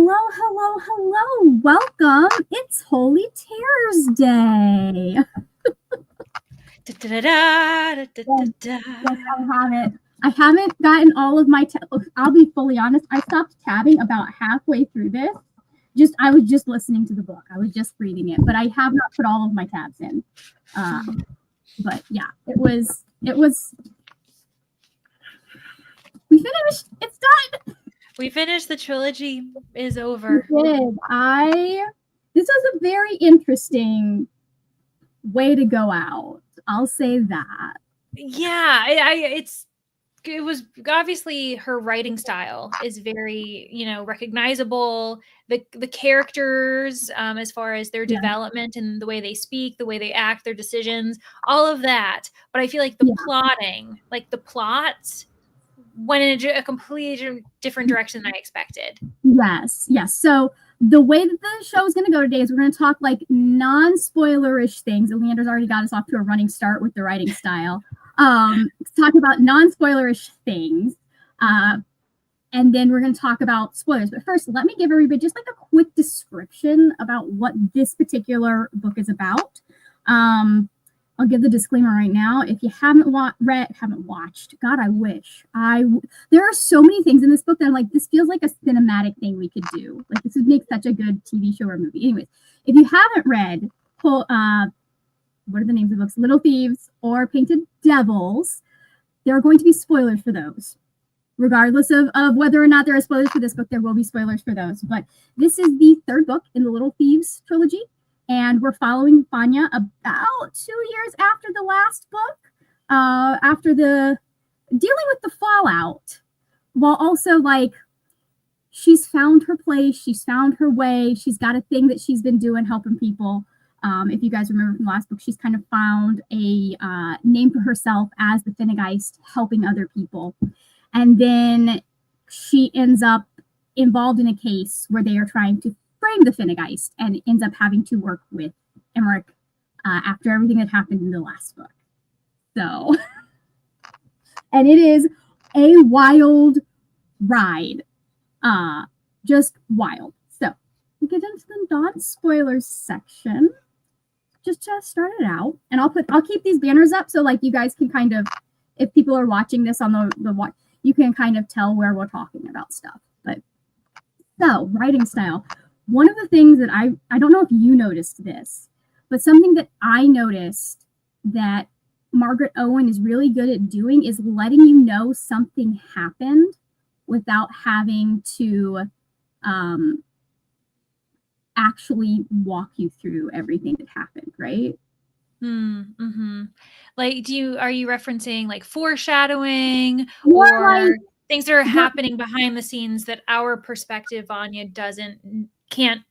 Hello, hello, hello. Welcome. It's Holy Tears Day. I haven't gotten all of my I'll be fully honest. I stopped tabbing about halfway through this. I was just listening to the book. I was just reading it, but I have not put all of my tabs in. But yeah, it was we finished. It's done. We finished. The trilogy is over. We did. This was a very interesting way to go out. I'll say that. Yeah, it was obviously her writing style is very, recognizable. The characters, as far as their development and the way they speak, the way they act, their decisions, all of that. But I feel like the plotting, like the plots, went in a completely different direction than I expected. Yes. So the way that the show is going to go today is we're going to talk like non-spoilerish things. And Leander's already got us off to a running start with the writing style. Talk about non-spoilerish things. And then we're going to talk about spoilers. But first, let me give everybody just like a quick description about what this particular book is about. I'll give the disclaimer right now. If you haven't watched, God, I wish. There are so many things in this book that I'm like, this feels like a cinematic thing we could do. Like, this would make such a good TV show or movie. Anyways, if you haven't read, what are the names of the books? Little Thieves or Painted Devils, there are going to be spoilers for those. Regardless of whether or not there are spoilers for this book, there will be spoilers for those. But this is the third book in the Little Thieves trilogy. And we're following Vanja about 2 years after the last book, after dealing with the fallout, while also like she's found her place, she's found her way, she's got a thing that she's been doing helping people. If you guys remember from the last book, she's kind of found a name for herself as the Finnegeist, helping other people. And then she ends up involved in a case where they are trying to frame the Finnegeist and ends up having to work with Emmerich after everything that happened in the last book. So, and it is a wild ride. Just wild. So, we get into the non-spoilers section. Just to start it out. And I'll keep these banners up so like you guys can kind of, if people are watching this on the watch, you can kind of tell where we're talking about stuff. But so, writing style. One of the things that I don't know if you noticed this, but something that I noticed that Margaret Owen is really good at doing is letting you know something happened without having to actually walk you through everything that happened, right? Like, are you referencing like foreshadowing or things that are happening behind the scenes that our perspective, Vanja,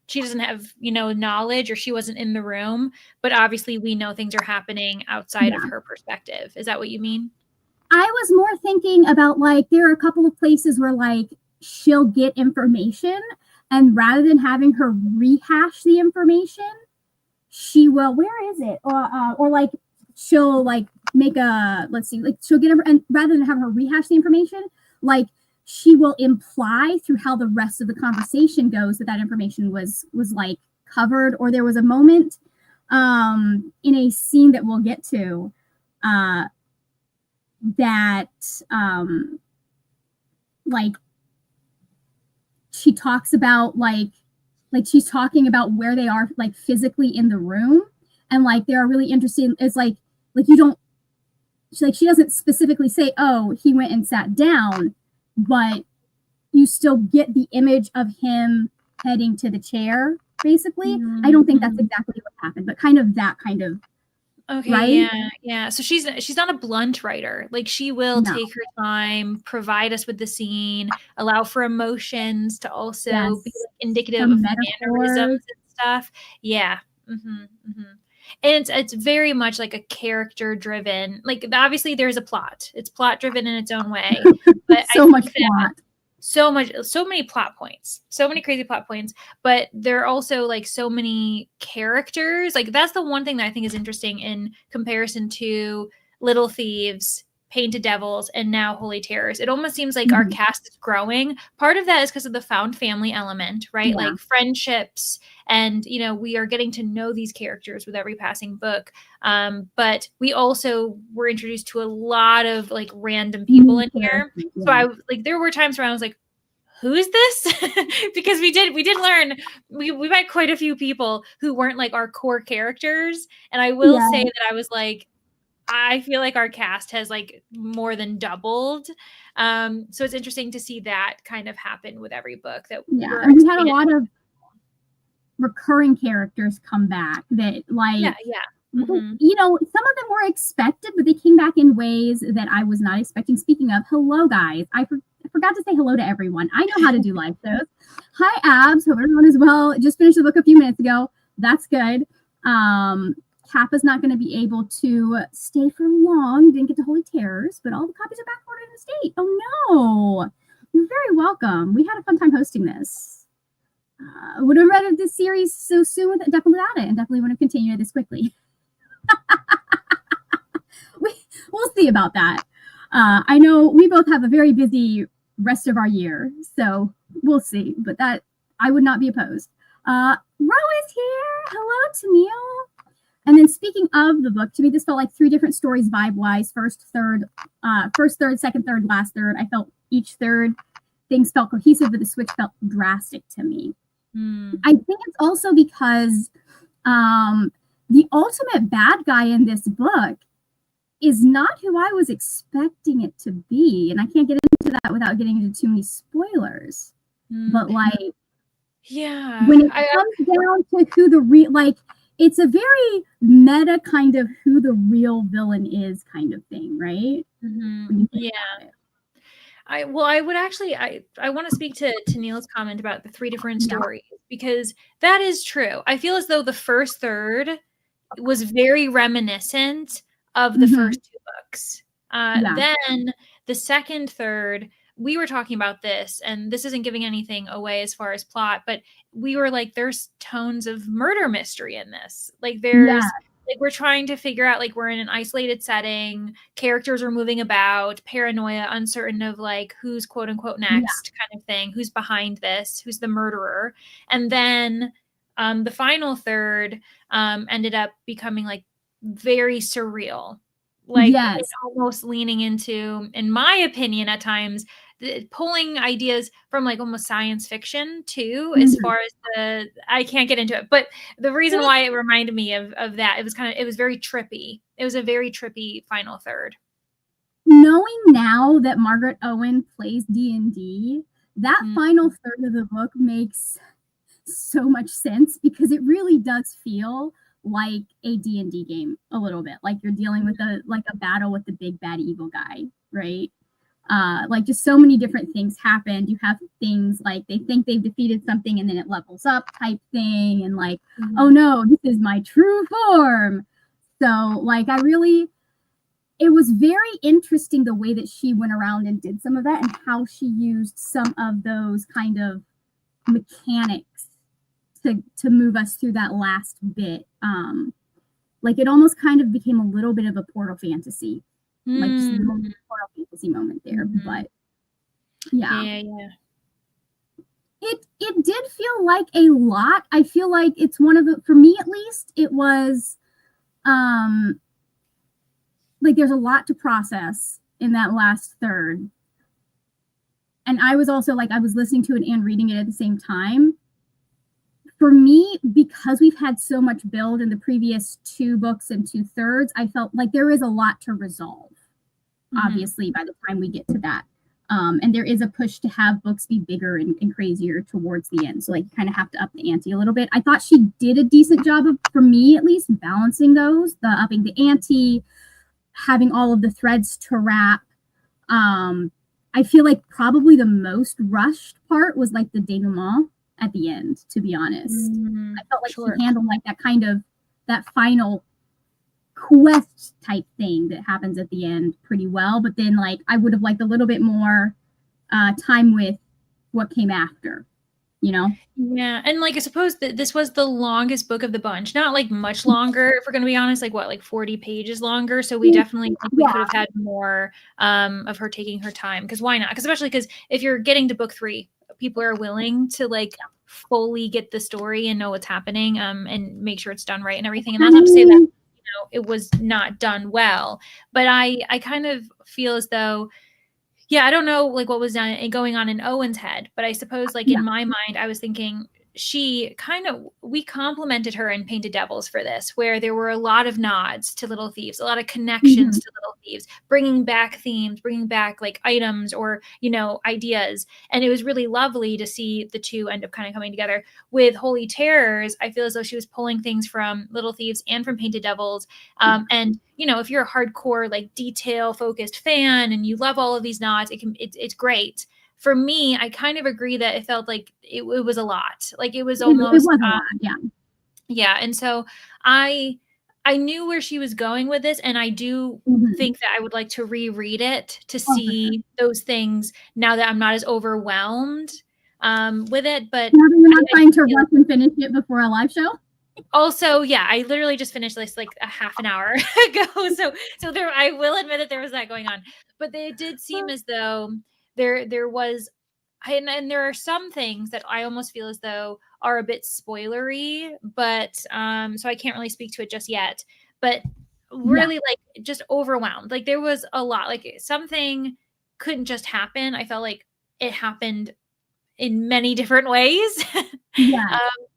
she doesn't have, knowledge, or she wasn't in the room, but obviously we know things are happening outside of her perspective. Is that what you mean? I was more thinking about like, there are a couple of places where like she'll get information and rather than having her rehash the information, she will, where is it? Or like she'll like make she'll get her, and rather than have her rehash the information, like she will imply through how the rest of the conversation goes that information was like covered, or there was a moment in a scene that we'll get to that like she talks about like she's talking about where they are like physically in the room, and like they're really interesting. It's like you don't she doesn't specifically say, oh, he went and sat down, but you still get the image of him heading to the chair, basically. I don't think that's exactly what happened, but kind of okay, right? Yeah. So she's not a blunt writer. Like, she will take her time, provide us with the scene, allow for emotions to also be indicative of mannerisms and stuff. Yeah. And it's very much like a character driven, like obviously there's a plot. It's plot driven in its own way. But so much plot. So many plot points, so many crazy plot points, but there are also like so many characters. Like, that's the one thing that I think is interesting in comparison to Little Thieves, Painted Devils, and now Holy Terrors. It almost seems like our cast is growing. Part of that is because of the found family element, right? Yeah. Like friendships, and we are getting to know these characters with every passing book. But we also were introduced to a lot of like random people in here. So I like, there were times where I was like, who is this? Because we did learn, we met quite a few people who weren't like our core characters. And I will say that I was like, I feel like our cast has like more than doubled. So it's interesting to see that kind of happen with every book. That we had a lot of recurring characters come back that like, some of them were expected, but they came back in ways that I was not expecting. Speaking of, hello guys, I forgot to say hello to everyone. I know how to do live shows. Hi Abs, hope everyone is well. Just finished the book a few minutes ago. That's good. Kappa's not going to be able to stay for long. Didn't get to Holy Terrors, but all the copies are back ordered in the state. Oh no, you're very welcome. We had a fun time hosting this. Would have read this series so soon, definitely without it, and definitely would have continued this quickly. We'll see about that. I know we both have a very busy rest of our year, so we'll see. But that I would not be opposed. Ro is here. Hello, Tennille. And then speaking of the book, to me, this felt like three different stories vibe-wise. First, third, second, third, last third. I felt each third things felt cohesive, but the switch felt drastic to me. I think it's also because the ultimate bad guy in this book is not who I was expecting it to be. And I can't get into that without getting into too many spoilers. But like, when it comes down to who the real, like, it's a very meta kind of who the real villain is kind of thing, right? I want to speak to Neil's comment about the three different stories, because that is true. I feel as though the first third was very reminiscent of the first two books. Then the second third, we were talking about this, and this isn't giving anything away as far as plot, but we were like, there's tones of murder mystery in this. Like there's like, we're trying to figure out, like, we're in an isolated setting, characters are moving about, paranoia, uncertain of like who's quote unquote next kind of thing, who's behind this, who's the murderer. And then the final third ended up becoming like very surreal, like almost leaning into, in my opinion, at times pulling ideas from like almost science fiction too, as far as I can't get into it, but the reason why it reminded me of that, it was very trippy. It was a very trippy final third. Knowing now that Margaret Owen plays D&D, that final third of the book makes so much sense, because it really does feel like a D&D game a little bit, like you're dealing with a battle with the big bad evil guy, right? Like just so many different things happen. You have things like they think they've defeated something and then it levels up type thing, and like, oh no, this is my true form. So like it was very interesting the way that she went around and did some of that, and how she used some of those kind of mechanics to move us through that last bit. Like it almost kind of became a little bit of a Portal fantasy, like just a little Portal fantasy moment there. But it did feel like a lot. I feel like it's one of the, for me at least, it was like there's a lot to process in that last third. And I was also like, I was listening to it and reading it at the same time. For me, because we've had so much build in the previous two books and 2/3, I felt like there is a lot to resolve, obviously, by the time we get to that. And there is a push to have books be bigger and crazier towards the end. So like you kind of have to up the ante a little bit. I thought she did a decent job of, for me at least, balancing those, the upping the ante, having all of the threads to wrap. I feel like probably the most rushed part was like the denouement at the end, to be honest. I felt like she handled like that kind of, that final quest type thing that happens at the end pretty well, but then like I would have liked a little bit more time with what came after. you know? Yeah. And like, I suppose that this was the longest book of the bunch, not like much longer, if we're going to be honest, like what, like 40 pages longer. So we definitely think we could have had more of her taking her time. Cause why not? Cause especially because if you're getting to book 3, people are willing to like fully get the story and know what's happening, and make sure it's done right and everything. And that's not to say that, you know, it was not done well, but I kind of feel as though, yeah, I don't know like what was going on in Owen's head, but I suppose like in my mind, I was thinking we complimented her in Painted Devils for this, where there were a lot of nods to Little Thieves, a lot of connections to Little Thieves, bringing back themes, bringing back like items or, you know, ideas. And it was really lovely to see the two end up kind of coming together. With Holy Terrors, I feel as though she was pulling things from Little Thieves and from Painted Devils. And, you know, if you're a hardcore, like detail focused fan and you love all of these nods, it's great. For me, I kind of agree that it felt like it was a lot. Like it was almost, it was a lot, yeah. Yeah. And so I knew where she was going with this. And I do think that I would like to reread it to see those things now that I'm not as overwhelmed with it. But now that you're not trying to rush and finish it before a live show? Also, yeah, I literally just finished this like a half an hour ago. So there, I will admit that there was that going on. But it did seem as though there was, and there are some things that I almost feel as though are a bit spoilery, but so I can't really speak to it just yet, but really like just overwhelmed. Like there was a lot, like something couldn't just happen. I felt like it happened in many different ways.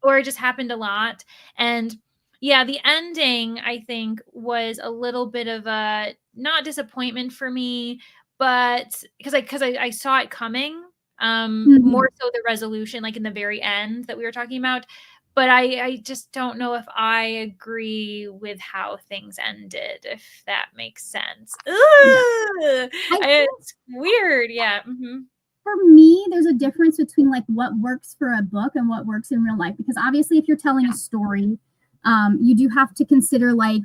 Or it just happened a lot. And yeah, the ending I think was a little bit of a not disappointment for me, but because I saw it coming, more so the resolution, like in the very end that we were talking about. But I just don't know if I agree with how things ended, if that makes sense. It's weird. Yeah. For me, there's a difference between like what works for a book and what works in real life, because obviously if you're telling a story, you do have to consider like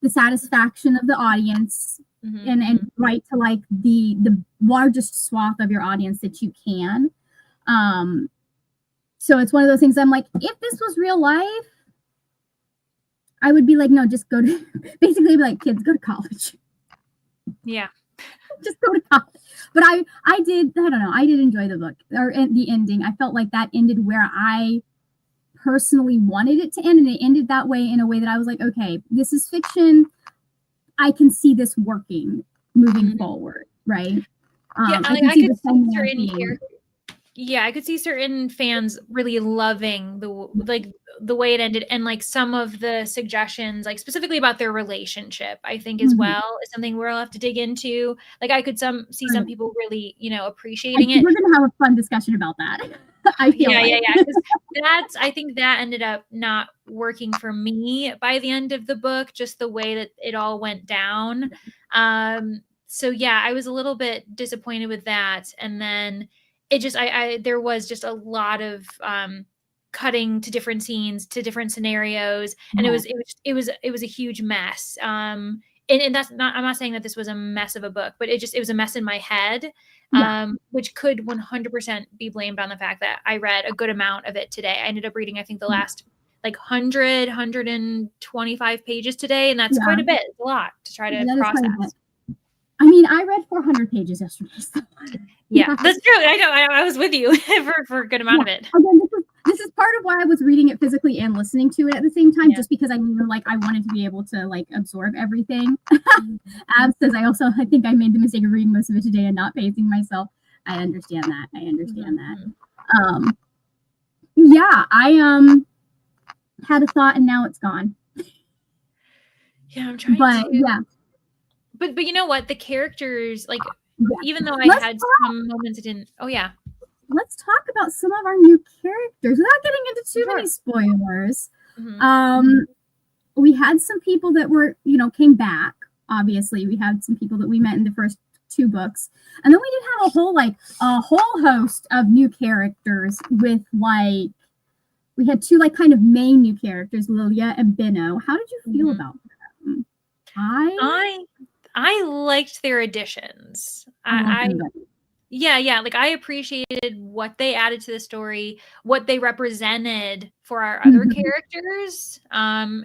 the satisfaction of the audience and write to like the largest swath of your audience that you can. So it's one of those things I'm like, if this was real life, I would be like, no, just go to basically be like, kids, go to college. Yeah. Just go to college. But I did enjoy the book or the ending. I felt like that ended where I personally wanted it to end, and it ended that way in a way that I was like, okay, this is fiction. I can see this working moving forward, right? Yeah, I could see certain I could see certain fans really loving the way it ended, and like some of the suggestions, like specifically about their relationship, I think as well is something we'll have to dig into. Like I could see some people really, you know, appreciating it. We're gonna have a fun discussion about that. I feel I think that ended up not working for me by the end of the book, just the way that it all went down. So yeah, I was a little bit disappointed with that, and then it just there was just a lot of cutting to different scenes, to different scenarios, and it was a huge mess. And that's not, I'm not saying that this was a mess of a book, but it was a mess in my head, which could 100% be blamed on the fact that I read a good amount of it today. I ended up reading, I think, the last like 125 pages today, and that's quite a bit. It's a lot to try to process. I mean, I read 400 pages yesterday. So. Yeah, that's true. I know. I was with you for a good amount of it. Again, this is part of why I was reading it physically and listening to it at the same time, just because I knew like I wanted to be able to like absorb everything. Ab says I think I made the mistake of reading most of it today and not pacing myself. I understand that. Yeah, I had a thought and now it's gone. Yeah, I'm trying to. But you know what? The characters, like, even though I had some moments it didn't. Oh yeah. Let's talk about some of our new characters without getting into too many spoilers. We had some people that were, came back. Obviously, we had some people that we met in the first 2 books, and then we did have a whole host of new characters with we had 2 like kind of main new characters, Lilia and Benno. How did you feel about them? I liked their additions. Yeah. Like I appreciated what they added to the story, what they represented for our other characters.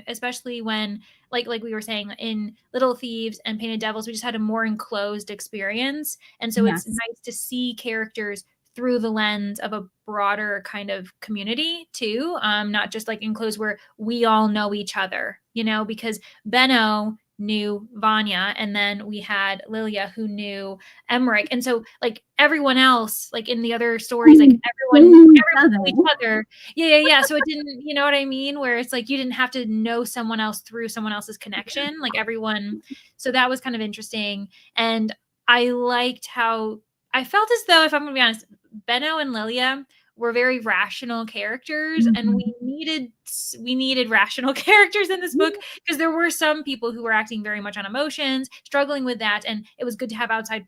Especially when like we were saying in Little Thieves and Painted Devils, we just had a more enclosed experience. And so it's nice to see characters through the lens of a broader kind of community too. Not just like enclosed where we all know each other, because Benno knew Vanya, and then we had Lilia who knew Emmerich. And so like everyone else, like in the other stories, like everyone knew each other. Yeah. So it didn't, you know what I mean? Where it's like you didn't have to know someone else through someone else's connection, like everyone. So that was kind of interesting. And I liked how I felt as though, if I'm gonna be honest, Benno and Lilia were very rational characters, and we needed rational characters in this book, because there were some people who were acting very much on emotions, struggling with that, and it was good to have outside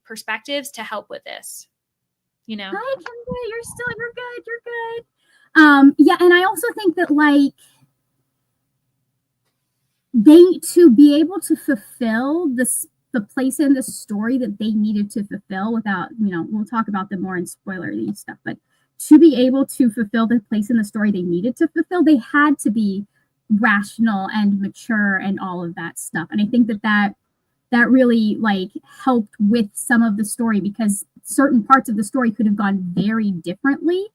perspectives to help with this. Hi, Kendra, you're good. Yeah, and I also think that like they to be able to fulfill the place in the story that they needed to fulfill without, we'll talk about them more in spoilery stuff, but to be able to fulfill the place in the story they needed to fulfill, they had to be rational and mature and all of that stuff. And I think that really like helped with some of the story, because certain parts of the story could have gone very differently,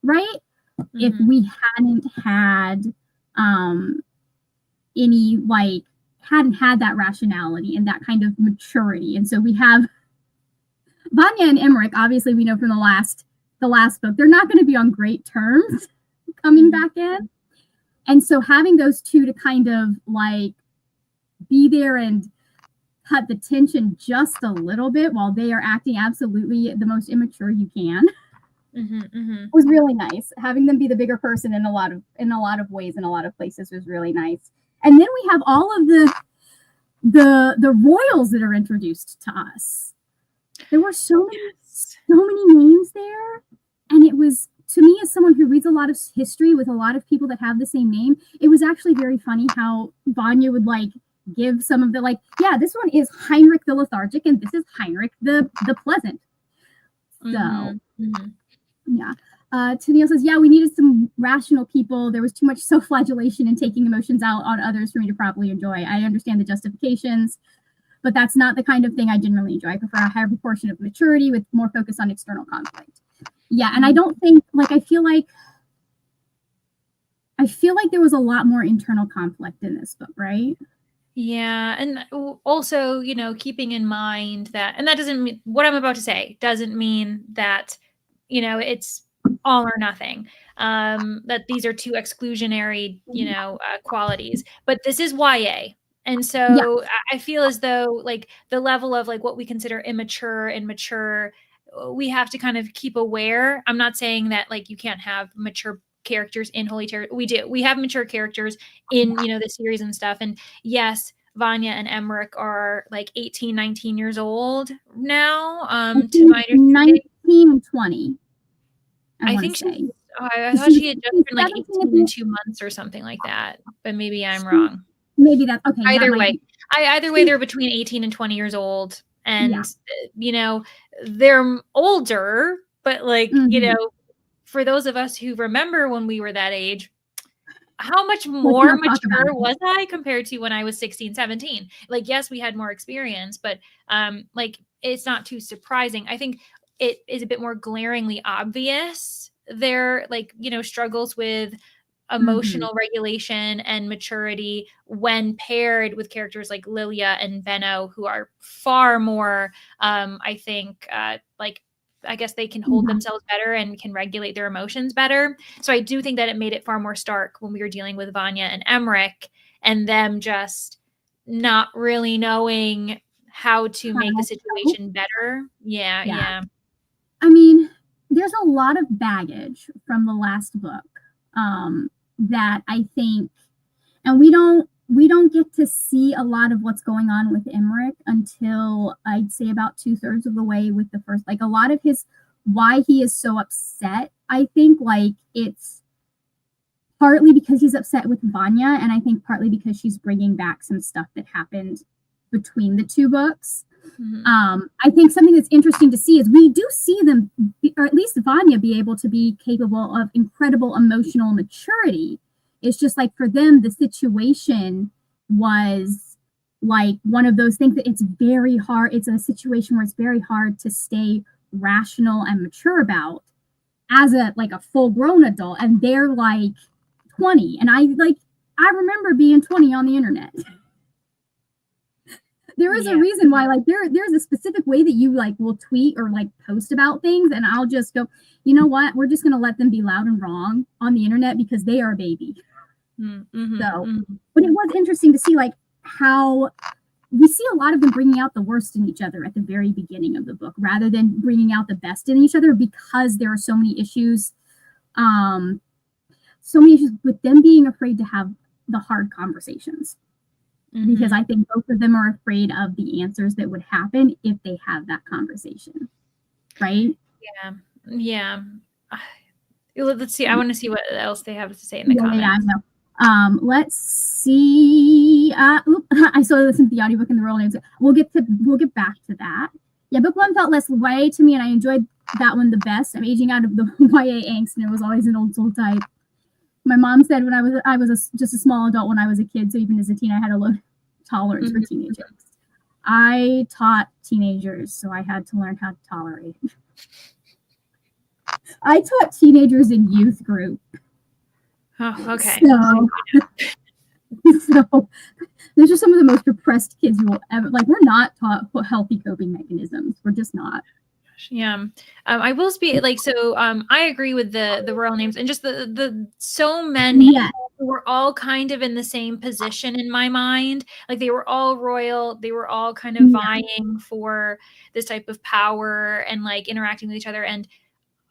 right? If we hadn't had hadn't had that rationality and that kind of maturity. And so we have Vanya and Emmerich, obviously we know from the last book, they're not going to be on great terms coming back in. And so having those two to kind of like be there and cut the tension just a little bit while they are acting absolutely the most immature you can was really nice. Having them be the bigger person in a lot of ways, in a lot of places, was really nice. And then we have all of the royals that are introduced to us. There were so many names there, and it was, to me, as someone who reads a lot of history with a lot of people that have the same name, it was actually very funny how Vanya would like give some of the like, yeah, this one is Heinrich the Lethargic and this is Heinrich the Pleasant. So yeah. Tennille says, yeah, we needed some rational people. There was too much self-flagellation and taking emotions out on others for me to properly enjoy. I understand the justifications, but that's not the kind of thing I generally enjoy. I prefer a higher proportion of maturity with more focus on external conflict. Yeah, and I don't think, like, I feel like there was a lot more internal conflict in this book, right? Yeah, and also, keeping in mind that, and that doesn't mean, what I'm about to say doesn't mean that, it's all or nothing, that these are two exclusionary, qualities, but this is YA. And so I feel as though like the level of like what we consider immature and mature, we have to kind of keep aware. I'm not saying that like you can't have mature characters in Holy Terror. We have mature characters in, the series and stuff. And yes, Vanya and Emmerich are like 18, 19 years old now. To my 19 and 20. I think I thought she had just been like 18 and 2 months or something like that, but maybe I'm wrong. Maybe that's okay. Either way, they're between 18 and 20 years old, and they're older, but like for those of us who remember when we were that age, how much more mature was I compared to when I was 16, 17? Like, yes, we had more experience, but like it's not too surprising. I think it is a bit more glaringly obvious their like, struggles with emotional regulation and maturity when paired with characters like Lilia and Benno, who are far more, I think, like, I guess they can hold themselves better and can regulate their emotions better. So I do think that it made it far more stark when we were dealing with Vanya and Emmerich and them just not really knowing how to make the situation better. Yeah. I mean, there's a lot of baggage from the last book that I think, and we don't get to see a lot of what's going on with Emmerich until I'd say about 2/3 of the way with the first, like a lot of why he is so upset. I think like it's partly because he's upset with Vanya, and I think partly because she's bringing back some stuff that happened between the two books. I think something that's interesting to see is we do see them, or at least Vanya, be able to be capable of incredible emotional maturity. It's just like for them, the situation was like one of those things that it's very hard. It's a situation where it's very hard to stay rational and mature about as a full grown adult. And they're like 20. And I remember being 20 on the internet. There is a reason why, like, there's a specific way that you will tweet or post about things, and I'll just go, you know what, we're just gonna let them be loud and wrong on the internet because they are a baby. But it was interesting to see how we see a lot of them bringing out the worst in each other at the very beginning of the book, rather than bringing out the best in each other, because there are so many issues with them being afraid to have the hard conversations. Because I think both of them are afraid of the answers that would happen if they have that conversation. Right? Yeah. Let's see. I want to see what else they have to say in the comments. Yeah, I know. Let's see. I still listen to the audiobook and the royal names. We'll get back to that. Yeah, book one felt less YA to me, and I enjoyed that one the best. I'm aging out of the YA angst, and it was always an old soul type. My mom said when I was just a small adult when I was a kid, so even as a teen, I had a low tolerance for teenagers. I taught teenagers, so I had to learn how to tolerate. I taught teenagers in youth group. Oh, okay. So those are some of the most repressed kids you will ever, we're not taught healthy coping mechanisms. We're just not. Yeah. I will speak I agree with the royal names, and just the so many were all kind of in the same position in my mind. Like they were all royal. They were all kind of vying for this type of power and interacting with each other. And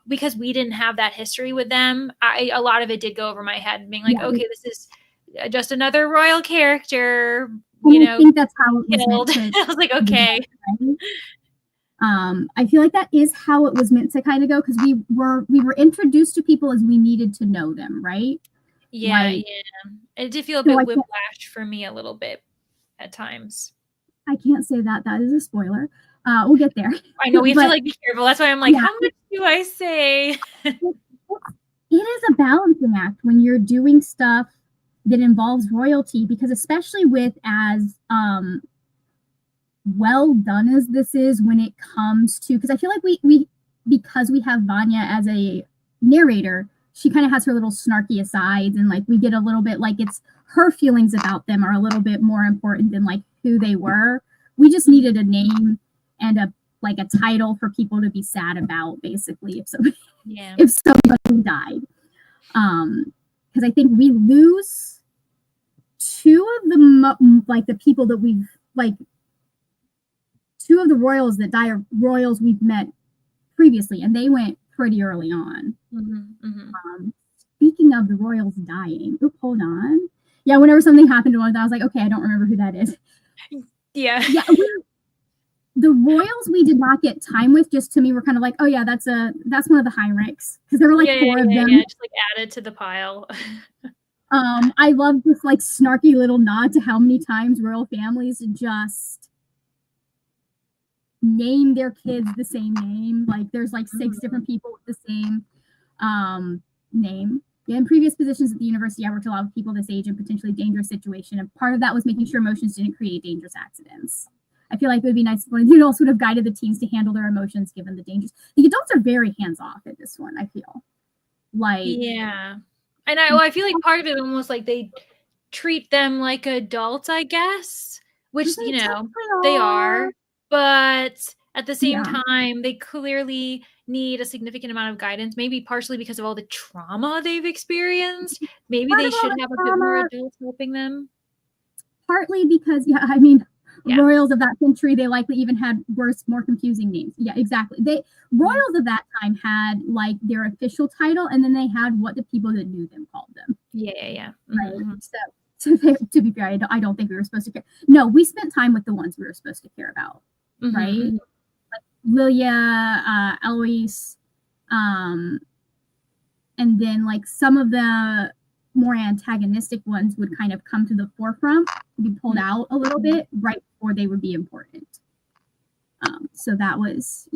because we didn't have that history with them, a lot of it did go over my head, being okay, this is just another royal character, I think that's how it was killed. I was like, okay. I feel like that is how it was meant to kind of go, because we were introduced to people as we needed to know them, right? Yeah. It did feel a bit whiplash for me a little bit at times. I can't say that. That is a spoiler. We'll get there. I know we have to be careful. That's why I'm how much do I say? It is a balancing act when you're doing stuff that involves royalty, because especially with as well done as this is when it comes to, because I feel like we because we have Vanya as a narrator, she kind of has her little snarky asides, and we get a little bit it's her feelings about them are a little bit more important than who they were. We just needed a name and a title for people to be sad about, basically, if somebody died. Because I think we lose two of the people that we've two of the royals that die are royals we've met previously, and they went pretty early on. Speaking of the royals dying, hold on. Yeah, whenever something happened to one of them, I was like, okay, I don't remember who that is. Yeah. The royals we did not get time with, just to me, were kind of oh yeah, that's one of the Heinrichs, because there were four of them. Yeah, just added to the pile. I love this snarky little nod to how many times royal families just name their kids the same name. There's 6 different people with the same name. Yeah, in previous positions at the university, I worked a lot with people this age in potentially dangerous situation, and part of that was making sure emotions didn't create dangerous accidents. I feel like it would be nice if one of the adults would have guided the teens to handle their emotions given the dangers. The adults are very hands-off at this one, I feel. Yeah. And I feel like part of it almost they treat them like adults, I guess, which, they are. But at the same time, they clearly need a significant amount of guidance, maybe partially because of all the trauma they've experienced. Maybe they should have a bit more adults helping them. Partly because, royals of that century, they likely even had worse, more confusing names. Yeah, exactly. Royals of that time had their official title, and then they had what the people that knew them called them. Yeah. Right. So to be fair, I don't think we were supposed to care. No, we spent time with the ones we were supposed to care about. Right? Lilia, Eloise, and then some of the more antagonistic ones would kind of come to the forefront, be pulled out a little bit right before they would be important. So that was,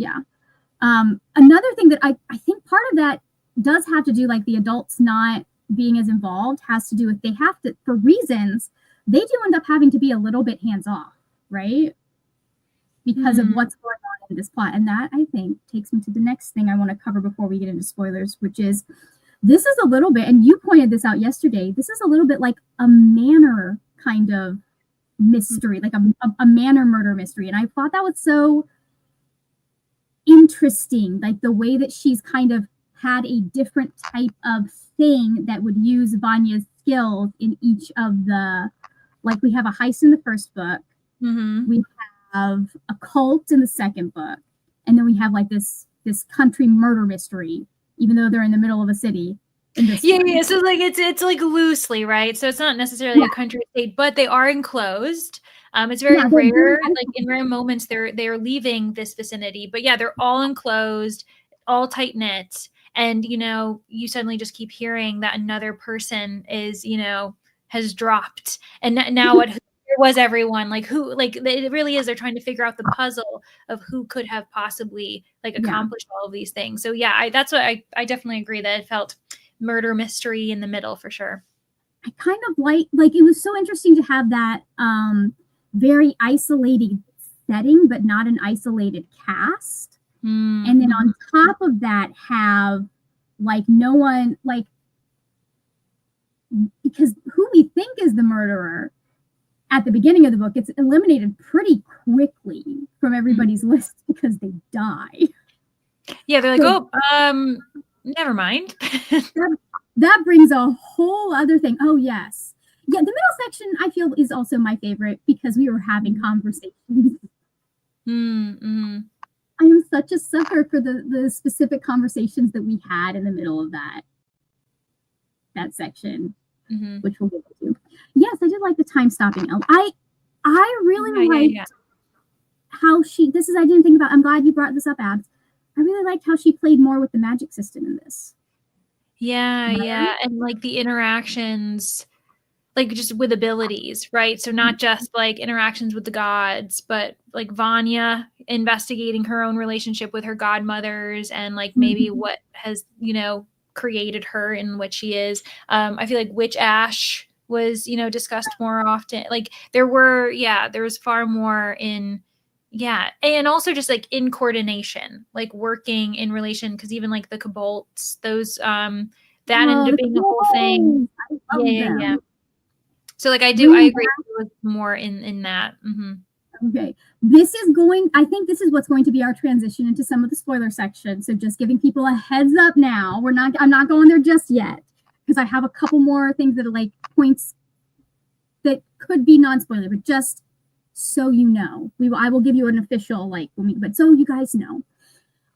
another thing that I think part of that does have to do, like the adults not being as involved, has to do with they have to, for reasons, they do end up having to be a little bit hands off, right? Because of what's going on in this plot. And that, I think, takes me to the next thing I want to cover before we get into spoilers, which is this is a little bit, and you pointed this out yesterday, this is a little bit like a manor kind of mystery, like a manor murder mystery. And I thought that was so interesting, like the way that she's kind of had a different type of thing that would use Vanya's skills in each of the, like we have a heist in the first book, we have a cult in the second book, and then we have like this country murder mystery, even though they're in the middle of a city. Yeah. So like it's like loosely, right? So it's not necessarily a country estate, but they are enclosed. It's very rare, like in rare moments they're leaving this vicinity, but yeah, they're all enclosed, all tight knit, and you suddenly just keep hearing that another person is has dropped, and now where was everyone, like who, like it really is, they're trying to figure out the puzzle of who could have possibly like accomplished all of these things. So yeah, that's what I definitely agree that it felt murder mystery in the middle for sure. I kind of like it was so interesting to have that very isolated setting, but not an isolated cast. And then on top of that have like no one, like, because who we think is the murderer at the beginning of the book, it's eliminated pretty quickly from everybody's list because they die. Yeah, they're like, never mind. that brings a whole other thing. Oh, yes. Yeah, the middle section, I feel, is also my favorite because we were having conversations. I am such a sucker for the specific conversations that we had in the middle of that section, which we'll get to. Yes, I did like the time stopping. I really liked how she, I didn't think about, I'm glad you brought this up, Abs. I really liked how she played more with the magic system in this. Yeah. And like the interactions, like just with abilities, right? So not just like interactions with the gods, but like Vanya investigating her own relationship with her godmothers and like maybe what has, created her in what she is. I feel like Witch Ash was, discussed more often. Like there was far more in, and also just like in coordination, like working in relation, because even like the Kobolds, those that ended up being the whole thing. Yeah. So like I agree with more in that. Okay. I think this is what's going to be our transition into some of the spoiler section. So just giving people a heads up now. I'm not going there just yet because I have a couple more things that are like points that could be non-spoiler, but just so you know, I will give you an official but so you guys know.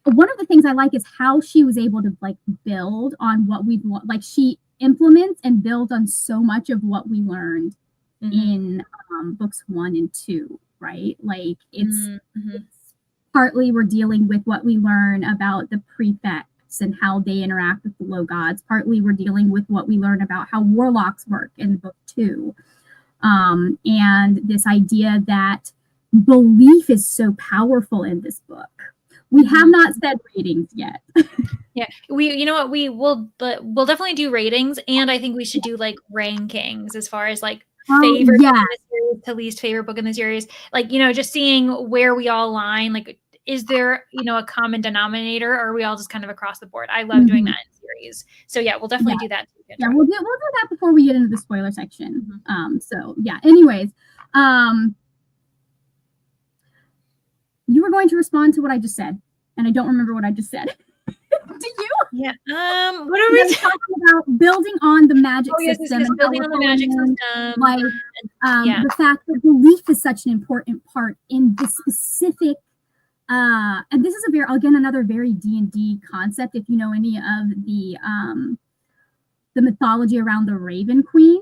One of the things I like is how she was able to like build on what we've like she implements and builds on so much of what we learned in books 1 and 2, right? Like it's partly we're dealing with what we learn about the prefects and how they interact with the low gods. Partly we're dealing with what we learn about how warlocks work in book 2. And this idea that belief is so powerful in this book. We have not said ratings yet. Yeah, we'll definitely do ratings, and I think we should do like rankings as far as like favorite book in the series to least favorite book in the series. Like just seeing where we all align. Like, is there a common denominator, or are we all just kind of across the board? I love doing that in series. So yeah, we'll definitely do that. Yeah, we'll do that before we get into the spoiler section. So yeah. Anyways, you were going to respond to what I just said, and I don't remember what I just said. Do you? Yeah. What are we talking about? Building on the magic system. Yes, building on the magic system. Like the fact that belief is such an important part in the specific. And this is another very D&D concept. If you know any of the mythology around the Raven Queen,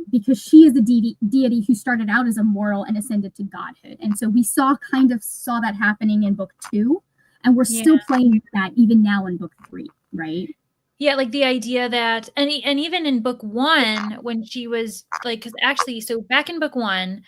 because she is a deity who started out as a mortal and ascended to godhood, and so we saw that happening in book 2, and we're still playing with that even now in book 3, right? Yeah, like the idea that, and even in book 1, when she was like, because actually, so back in book 1,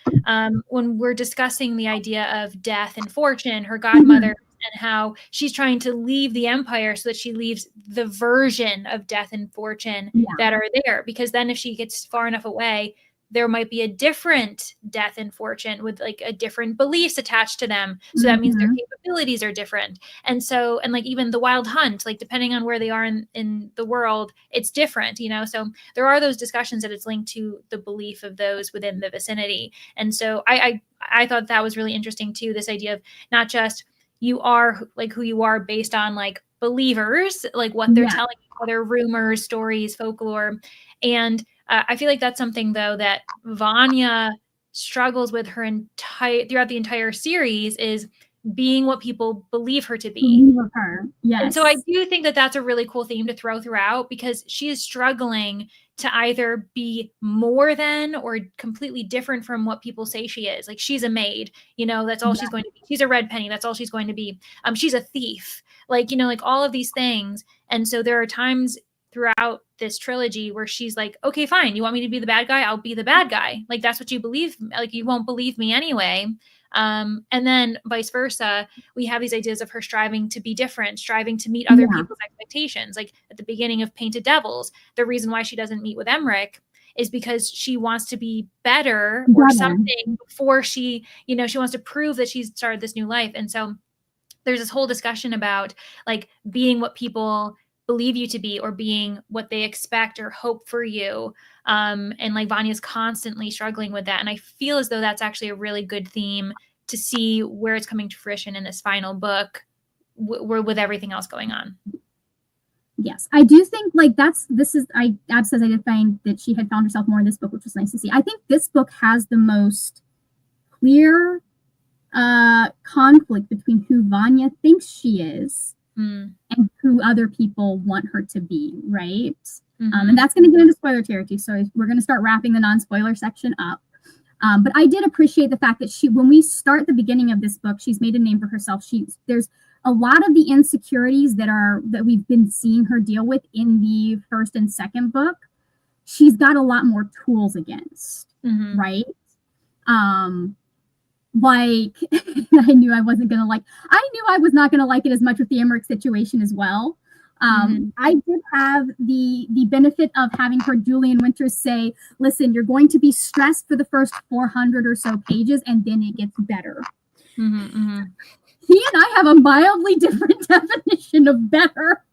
when we're discussing the idea of death and fortune, her godmother, and how she's trying to leave the empire so that she leaves the version of death and fortune that are there, because then if she gets far enough away, there might be a different death and fortune with like a different beliefs attached to them. So that means their capabilities are different. And so, and like even the wild hunt, like depending on where they are in the world, it's different, you know? So there are those discussions that it's linked to the belief of those within the vicinity. And so I thought that was really interesting too, this idea of not just you are like who you are based on like believers, like what they're telling you, their rumors, stories, folklore. And I feel like that's something though that Vanya struggles with throughout the entire series, is being what people believe her to be. Yes. And so I do think that that's a really cool theme to throw throughout, because she is struggling to either be more than or completely different from what people say she is. Like, she's a maid, you know, that's all she's going to be. She's a red penny, that's all she's going to be. She's a thief, like, you know, like all of these things. And so there are times throughout this trilogy where she's like, okay, fine, you want me to be the bad guy? I'll be the bad guy. Like, that's what you believe. Like, you won't believe me anyway. And then vice versa, we have these ideas of her striving to be different, striving to meet other people's expectations. Like at the beginning of Painted Devils, the reason why she doesn't meet with Emmerich is because she wants to be better or something before she, you know, she wants to prove that she's started this new life. And so there's this whole discussion about like being what people believe you to be, or being what they expect or hope for you. And like Vanya's constantly struggling with that. And I feel as though that's actually a really good theme to see where it's coming to fruition in this final book, with everything else going on. Yes, I do think like Ab says I did find that she had found herself more in this book, which was nice to see. I think this book has the most clear conflict between who Vanya thinks she is and who other people want her to be, right? And that's going to get into spoiler territory, so we're going to start wrapping the non-spoiler section up. But I did appreciate the fact that when we start the beginning of this book, she's made a name for herself. There's a lot of the insecurities that we've been seeing her deal with in the first and second book, she's got a lot more tools against, right? Like I knew I was not gonna like it as much with the Emmerich situation as well. I did have the benefit of having heard Julian Winters say, listen, you're going to be stressed for the first 400 or so pages, and then it gets better. He and I have a mildly different definition of better.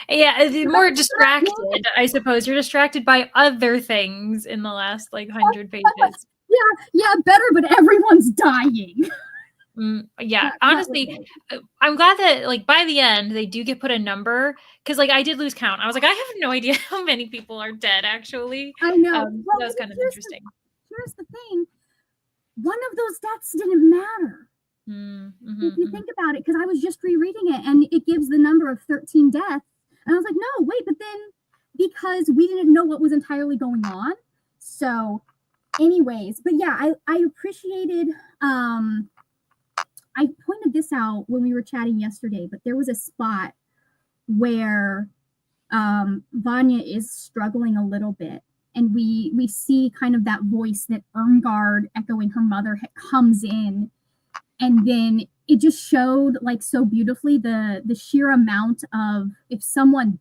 Yeah, more distracted, I suppose. You're distracted by other things in the last like 100 pages. Yeah, better, but everyone's dying. Yeah, honestly, I'm glad that like by the end they do get put a number, because like I did lose count. I was like, I have no idea how many people are dead actually. I know. That was kind of interesting. Here's the thing: one of those deaths didn't matter. If you think about it, because I was just rereading it, and it gives the number of 13 deaths, and I was like, no, wait, but then because we didn't know what was entirely going on, so. Anyways, but yeah, I appreciated. I pointed this out when we were chatting yesterday, but there was a spot where Vanya is struggling a little bit, and we see kind of that voice that Irmgard, echoing her mother, comes in, and then it just showed like so beautifully the sheer amount of, if someone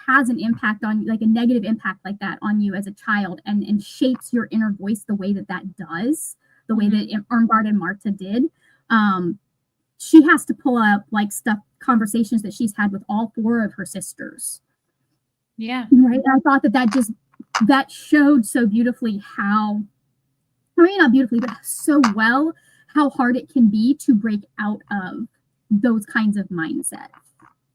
has an impact on, like a negative impact like that on you as a child, and shapes your inner voice the way that does, the way that Irmgard and Marta did. She has to pull up like conversations that she's had with all 4 of her sisters. Yeah. Right. I thought that showed so beautifully how, I mean, not beautifully, but so well, how hard it can be to break out of those kinds of mindsets.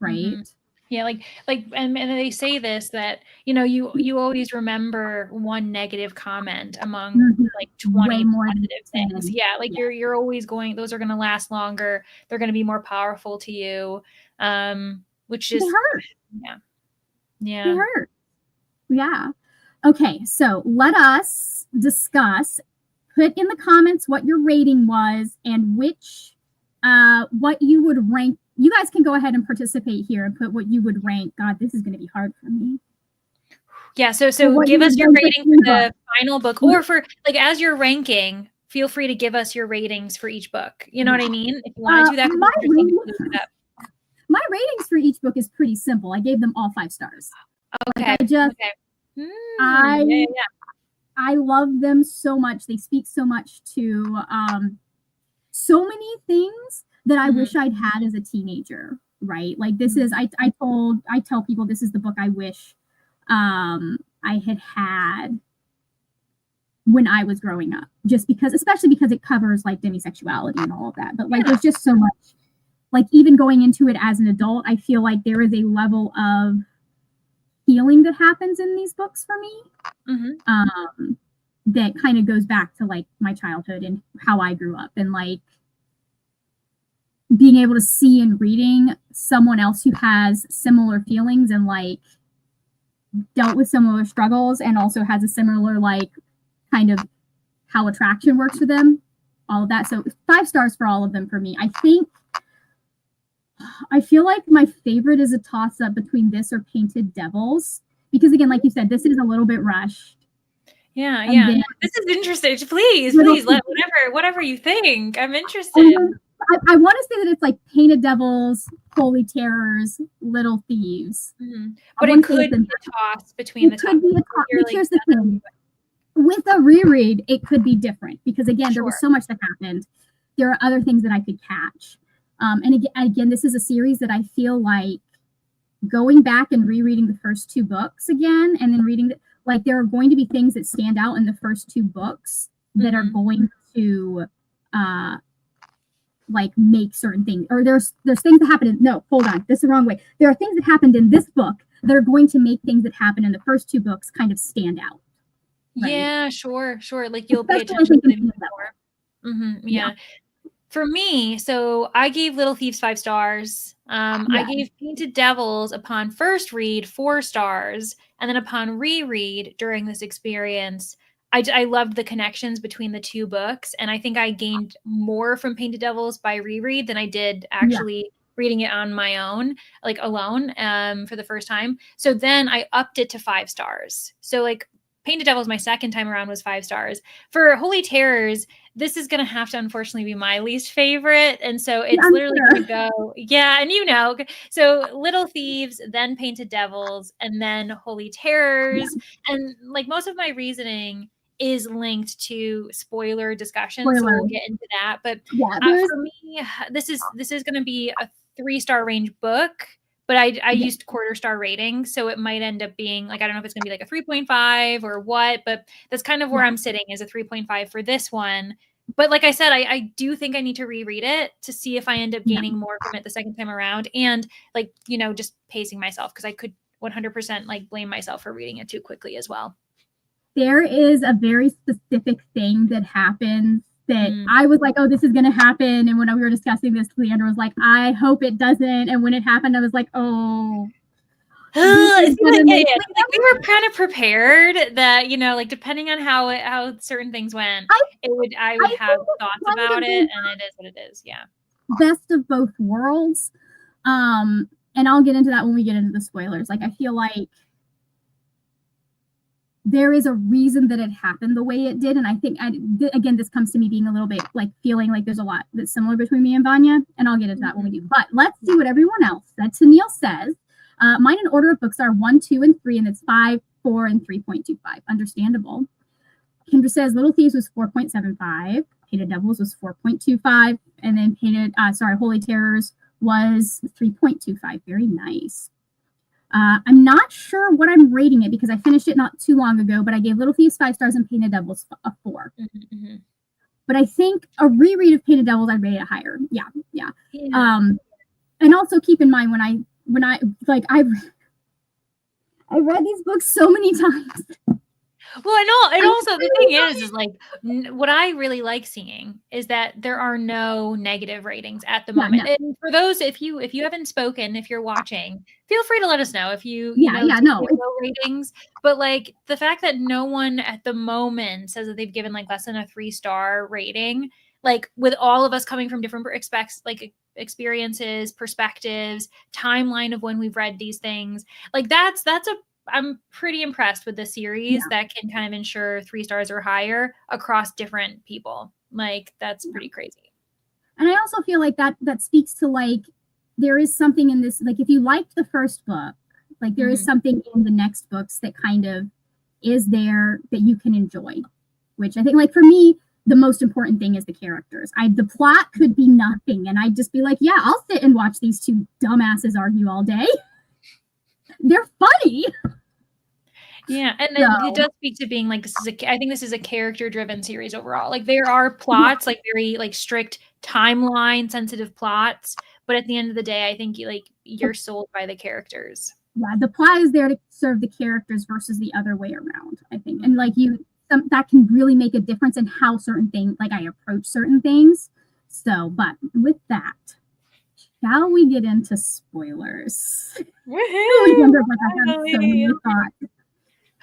Right. Yeah, and they say this, that, you know, you always remember one negative comment among like 20 positive things. Yeah, like you're always going, those are going to last longer. They're going to be more powerful to you, which is, they hurt. Yeah. They hurt. Yeah. Okay, so let us discuss. Put in the comments what your rating was, and what you would rank you guys can go ahead and participate here and put what you would rank. God, this is going to be hard for me. Yeah, so give us your rating for the final book, or for like as you're ranking, feel free to give us your ratings for each book. You know what I mean? If you want to do that, my ratings for each book is pretty simple. I gave them all 5 stars. Okay. I love them so much. They speak so much to so many things that I wish I'd had as a teenager, right? Like this is I tell people this is the book I wish I had when I was growing up, just because, especially because it covers like demisexuality and all of that. But like there's just so much, like even going into it as an adult, I feel like there is a level of healing that happens in these books for me. That kind of goes back to like my childhood and how I grew up, and like being able to see in reading someone else who has similar feelings and like dealt with similar struggles and also has a similar like kind of how attraction works for them, all of that. So 5 stars for all of them for me. I feel like my favorite is a toss up between this or Painted Devils, because again, like you said, this is a little bit rushed. Yeah. This is interesting. Please let whatever you think. I'm interested. I want to say that it's like Painted Devils, Holy Terrors, Little Thieves. But it could be a toss between the top. Here's the thing. With a reread, it could be different because again, there was so much that happened. There are other things that I could catch. And again, this is a series that I feel like going back and rereading the first 2 books again, and then reading like there are going to be things that stand out in the first 2 books that are going to like make certain things, or there's things that happen this is the wrong way. There are things that happened in this book that are going to make things that happen in the first 2 books kind of stand out. Right? Yeah, sure. Like you'll pay attention to them more. Yeah. For me, so I gave Little Thieves 5 stars. I gave Painted Devils upon first read 4 stars, and then upon reread during this experience, I loved the connections between the 2 books, and I think I gained more from Painted Devils by reread than I did actually reading it on my own, like alone, for the first time. So then I upped it to 5 stars. So like Painted Devils my second time around was 5 stars. For Holy Terrors, this is going to have to unfortunately be my least favorite. And so it's literally going to go, and so Little Thieves, then Painted Devils, and then Holy Terrors. And like most of my reasoning is linked to spoiler discussion. So we'll get into that. But for me, this is going to be a 3-star range book. But I used quarter star rating, so it might end up being like, I don't know if it's going to be like a 3.5 or what, but that's kind of where I'm sitting, is a 3.5 for this one. But like I said, I do think I need to reread it to see if I end up gaining more from it the second time around, and like, just pacing myself, because I could 100% like blame myself for reading it too quickly as well. There is a very specific thing that happens that I was like, oh, this is going to happen. And when we were discussing this, Leander was like, I hope it doesn't. And when it happened, I was like, oh. We were kind of prepared that, like depending on how certain things went, I would have thoughts about it, and it is what it is. Yeah. Best of both worlds. And I'll get into that when we get into the spoilers. Like, I feel like there is a reason that it happened the way it did. And I think, again, this comes to me being a little bit like feeling like there's a lot that's similar between me and Vanja, and I'll get into that when we do. But let's see what everyone else said. Tennille says, mine in order of books are 1, 2, and 3, and it's 5, 4, and 3.25. Understandable. Kendra says Little Thieves was 4.75. Painted Devils was 4.25. And then Holy Terrors was 3.25. Very nice. I'm not sure what I'm rating it because I finished it not too long ago, but I gave Little Thieves 5 stars and Painted Devils a 4. But I think a reread of Painted Devils, I'd rate it higher. Yeah. And also keep in mind when I read these books so many times. Well, and also the thing is like what I really like seeing is that there are no negative ratings at the moment. No. And for those, if you haven't spoken, if you're watching, feel free to let us know if you low ratings. But like the fact that no one at the moment says that they've given like less than a 3-star rating, like with all of us coming from different experiences, perspectives, timeline of when we've read these things. Like I'm pretty impressed with the series that can kind of ensure 3 stars or higher across different people. Like that's pretty crazy. And I also feel like that speaks to like, there is something in this, like if you liked the first book, like there is something in the next books that kind of is there that you can enjoy, which I think like for me, the most important thing is the characters. The plot could be nothing. And I'd just be like, yeah, I'll sit and watch these 2 dumbasses argue all day. They're funny. Yeah, and then it does speak to being like I think this is a character-driven series overall. Like there are plots, like very like strict timeline sensitive plots, but at the end of the day, I think you're sold by the characters. Yeah, the plot is there to serve the characters versus the other way around, I think. And like that can really make a difference in how certain things, like I approach certain things. So, but with that, shall we get into spoilers? Woohoo!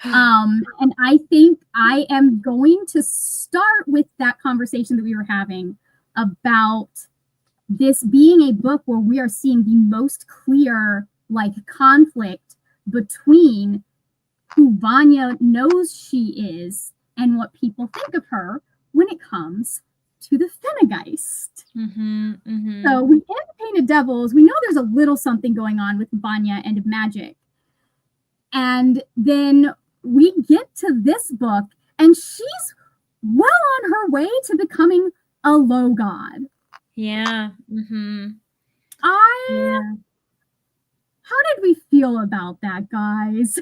And I think I am going to start with that conversation that we were having about this being a book where we are seeing the most clear like conflict between who Vanja knows she is and what people think of her when it comes to the Finnegeist. So we end Painted Devils. We know there's a little something going on with Vanja and magic. And then we get to this book, and she's well on her way to becoming a low god. Yeah. How did we feel about that, guys?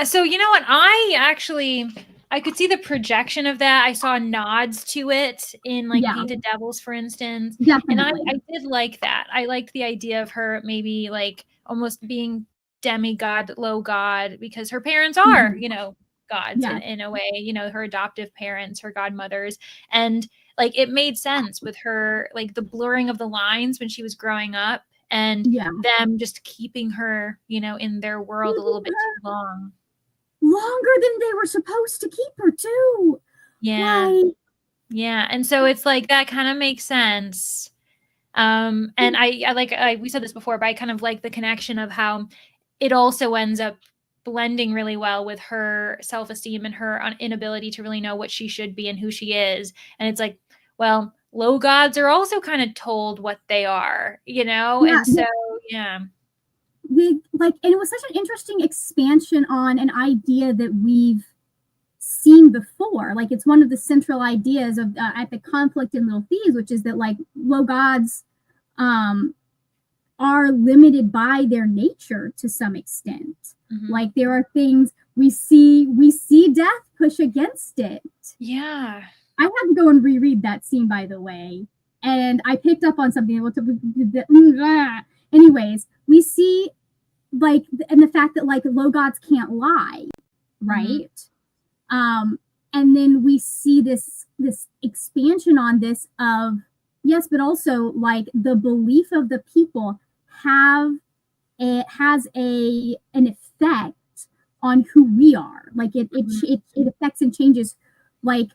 So you know what? I could see the projection of that. I saw nods to it in like Painted Devils, for instance. Definitely. And I did like that. I liked the idea of her maybe like almost being demigod, low god, because her parents are, gods in a way, her adoptive parents, her godmothers. And like it made sense with her, like the blurring of the lines when she was growing up and them just keeping her, in their world a little bit too long. Longer than they were supposed to keep her too. Yeah. Right? Yeah. And so it's like that kind of makes sense. And we said this before, but I kind of like the connection of how it also ends up blending really well with her self-esteem and her inability to really know what she should be and who she is. And it's like, well, low gods are also kind of told what they are, and so and it was such an interesting expansion on an idea that we've seen before. Like it's one of the central ideas of at the conflict in Little Thieves, which is that like low gods are limited by their nature to some extent. Like there are things we see death push against it. Yeah. I had to go and reread that scene, by the way, and I picked up on something. Anyways, we see like, and the fact that like low gods can't lie, right? And then we see this expansion on this of yes, but also like the belief of the people has an effect on who we are. Like it affects and changes. Like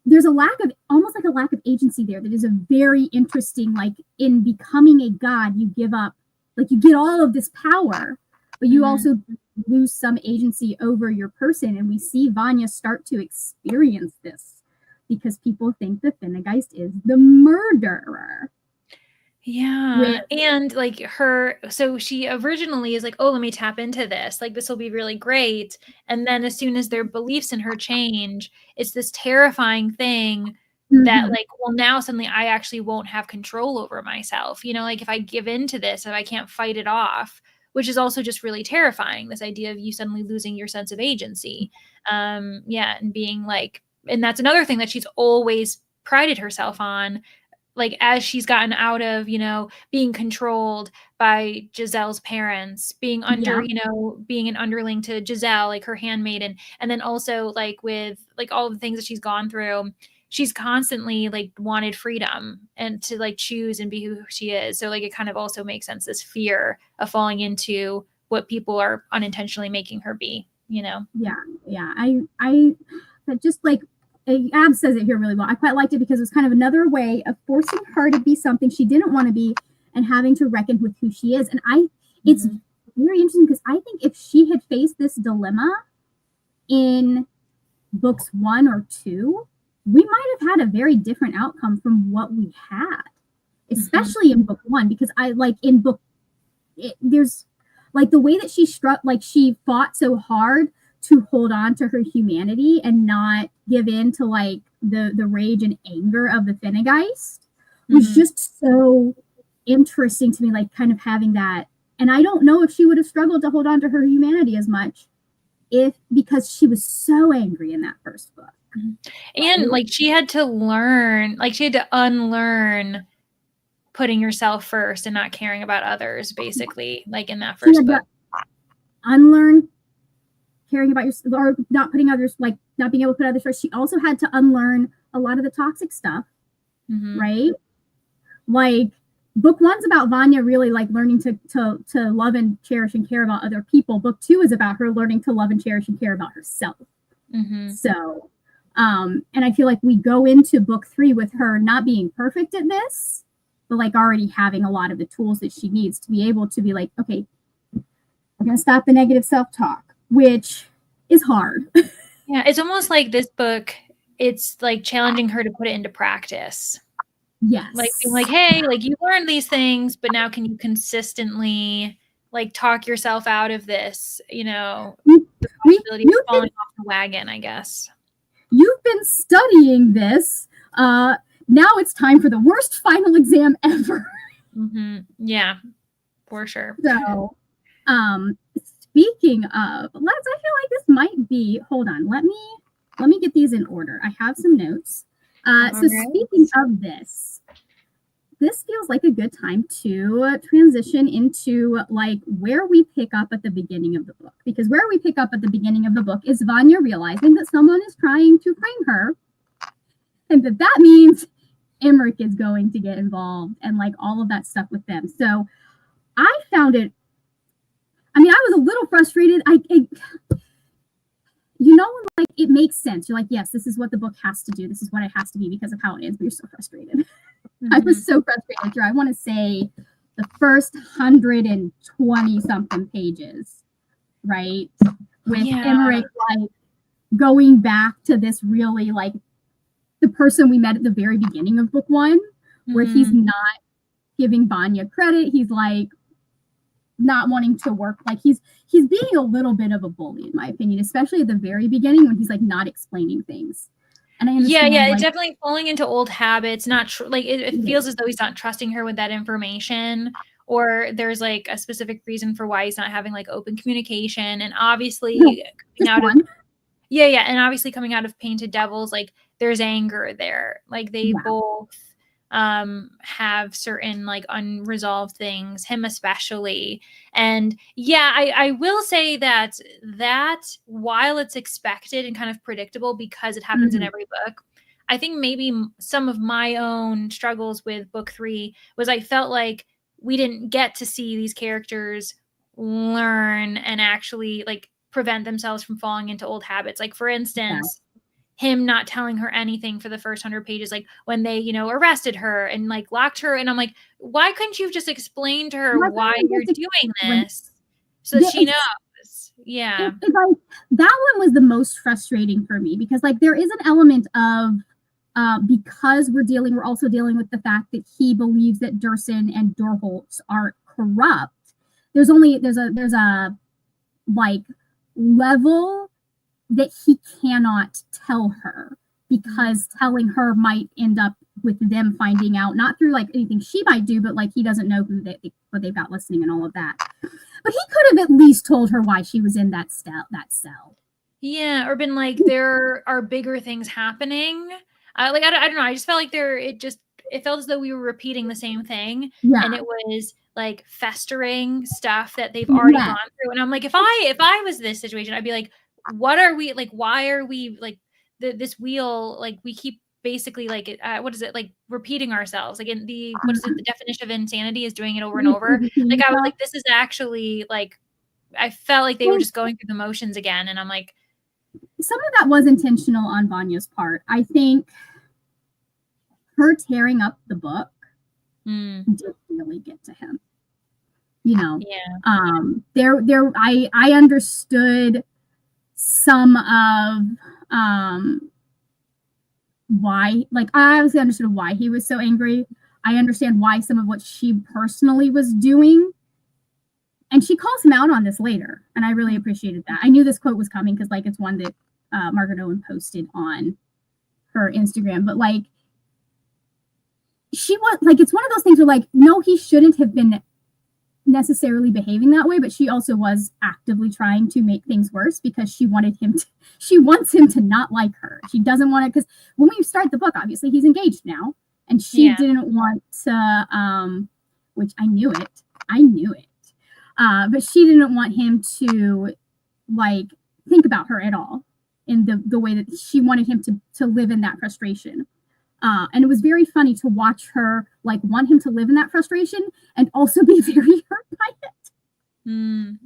there's almost like a lack of agency there that is a very interesting, like in becoming a god, you give up, like you get all of this power, but you also lose some agency over your person. And we see Vanja start to experience this because people think the Finnegeist is the murderer. Yeah. And like so she originally is like, oh, let me tap into this. Like, this will be really great. And then as soon as their beliefs in her change, it's this terrifying thing that like, well, now suddenly I actually won't have control over myself. Like if I give into this, if I can't fight it off, which is also just really terrifying. This idea of you suddenly losing your sense of agency. And being like, and that's another thing that she's always prided herself on. Like as she's gotten out of, being controlled by Giselle's parents, being under, being an underling to Giselle, like her handmaiden. And then also like with like all the things that she's gone through, she's constantly like wanted freedom and to like choose and be who she is. So like, it kind of also makes sense, this fear of falling into what people are unintentionally making her be, Yeah. I just like, Ab says it here really well. I quite liked it because it was kind of another way of forcing her to be something she didn't want to be and having to reckon with who she is. And it's very interesting because I think if she had faced this dilemma in books 1 or 2, we might have had a very different outcome from what we had, especially in book 1, because I like in book there's like the way that she fought so hard to hold on to her humanity and not give in to like the rage and anger of the Finnegeist was just so interesting to me, like kind of having that. And I don't know if she would have struggled to hold on to her humanity as much because she was so angry in that first book. And like she had to unlearn putting yourself first and not caring about others, basically, like in that first book. Unlearn caring about yourself, or not putting others, like not being able to put others first. She also had to unlearn a lot of the toxic stuff, right? Like book 1's about Vanya really like learning to love and cherish and care about other people. Book 2 is about her learning to love and cherish and care about herself. So, and I feel like we go into book 3 with her not being perfect at this, but like already having a lot of the tools that she needs to be able to be like, okay, we're going to stop the negative self-talk, which is hard. Yeah, it's almost like this book, it's like challenging her to put it into practice. Yes. Like being like, hey, like you learned these things, but now can you consistently like talk yourself out of this, the possibility of falling off the wagon, I guess. You've been studying this. Now it's time for the worst final exam ever. Yeah, for sure. So, speaking of, I feel like this might be, hold on, let me get these in order. I have some notes. So speaking of this feels like a good time to transition into like where we pick up at the beginning of the book, because where we pick up at the beginning of the book is Vanya realizing that someone is trying to frame her, and that means Emmerich is going to get involved and like all of that stuff with them. So I found it, I was a little frustrated. When like it makes sense. You're like, yes, this is what the book has to do. This is what it has to be because of how it ends. But you're so frustrated. I was so frustrated through, I want to say, the first 120 something pages, right? With Emmerich like going back to this really like the person we met at the very beginning of book 1, where he's not giving Vanya credit. He's like not wanting to work. Like he's being a little bit of a bully, in my opinion, especially at the very beginning when he's like not explaining things. And I understand. Yeah, like, definitely falling into old habits. Not like it feels as though he's not trusting her with that information, or there's like a specific reason for why he's not having like open communication. And obviously, and obviously coming out of Painted Devils, like there's anger there. Like they both have certain like unresolved things, him especially. And I will say that while it's expected and kind of predictable because it happens in every book, I think maybe some of my own struggles with book 3 was I felt like we didn't get to see these characters learn and actually like prevent themselves from falling into old habits. Like for instance, him not telling her anything for the first 100 pages, like when they, arrested her and like locked her. And I'm like, why couldn't you just explain to her why you're doing this so that she knows? Yeah. Like, that one was the most frustrating for me because like there is an element of, because we're also dealing with the fact that he believes that Durson and Dorholtz are corrupt. There's a like level that he cannot tell her, because telling her might end up with them finding out, not through like anything she might do, but like he doesn't know what they've got listening and all of that. But he could have at least told her why she was in that cell. Yeah, or been like, there are bigger things happening. I don't know. I just felt like it felt as though we were repeating the same thing, and it was like festering stuff that they've already gone through. And I'm like, if I was this situation, I'd be like, what are we like? Why are we like this wheel? Like we keep basically like what is it, like repeating ourselves? Like in the the definition of insanity is doing it over and over. Like I was like, this is actually like I felt like they were just going through the motions again, and I'm like, some of that was intentional on Vanya's part. I think her tearing up the book did really get to him. You know, I understood some of why, like, I obviously understood why he was so angry. I understand why some of what she personally was doing. And she calls him out on this later. And I really appreciated that. I knew this quote was coming because, like, it's one that Margaret Owen posted on her Instagram. But, like, she was, like, it's one of those things where, like, no, he shouldn't have been necessarily behaving that way, but she also was actively trying to make things worse because she wants him to not like her. She doesn't want it, because when we start the book, obviously he's engaged now, and she didn't want to, which I knew it, but she didn't want him to, like, think about her at all in the way that she wanted him to live in that frustration. And it was very funny to watch her, like, want him to live in that frustration and also be very hurt by it.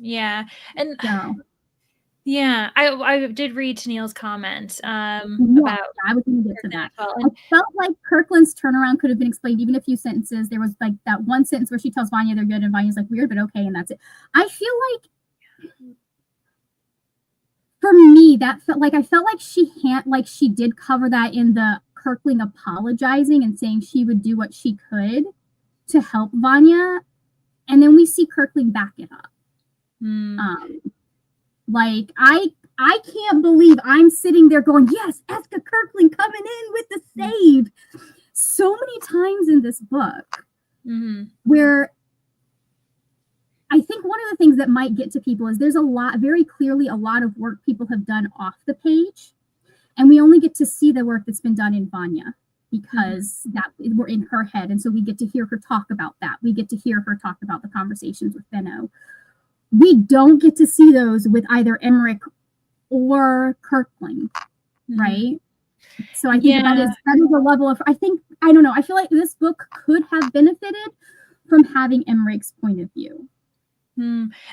Yeah. And yeah, I did read Tennille's comment about. I was going to get to that. Well. I felt like Kirkland's turnaround could have been explained even a few sentences. There was, like, that one sentence where she tells Vanya they're good, and Vanya's like, weird, but okay, and that's it. I feel like, for me, that felt like, I felt like she did cover that in the Kirkling apologizing and saying she would do what she could to help Vanya, and then we see Kirkling back it up. Like, I can't believe I'm sitting there going, yes, Eska Kirkling coming in with the save so many times in this book, where I think one of the things that might get to people is there's very clearly a lot of work people have done off the page. And we only get to see the work that's been done in Vanya because that we're in her head. And so we get to hear her talk about that. We get to hear her talk about the conversations with Benno. We don't get to see those with either Emmerich or Kirkling, right? So I think that is a level of, I don't know, I feel like this book could have benefited from having Emmerich's point of view.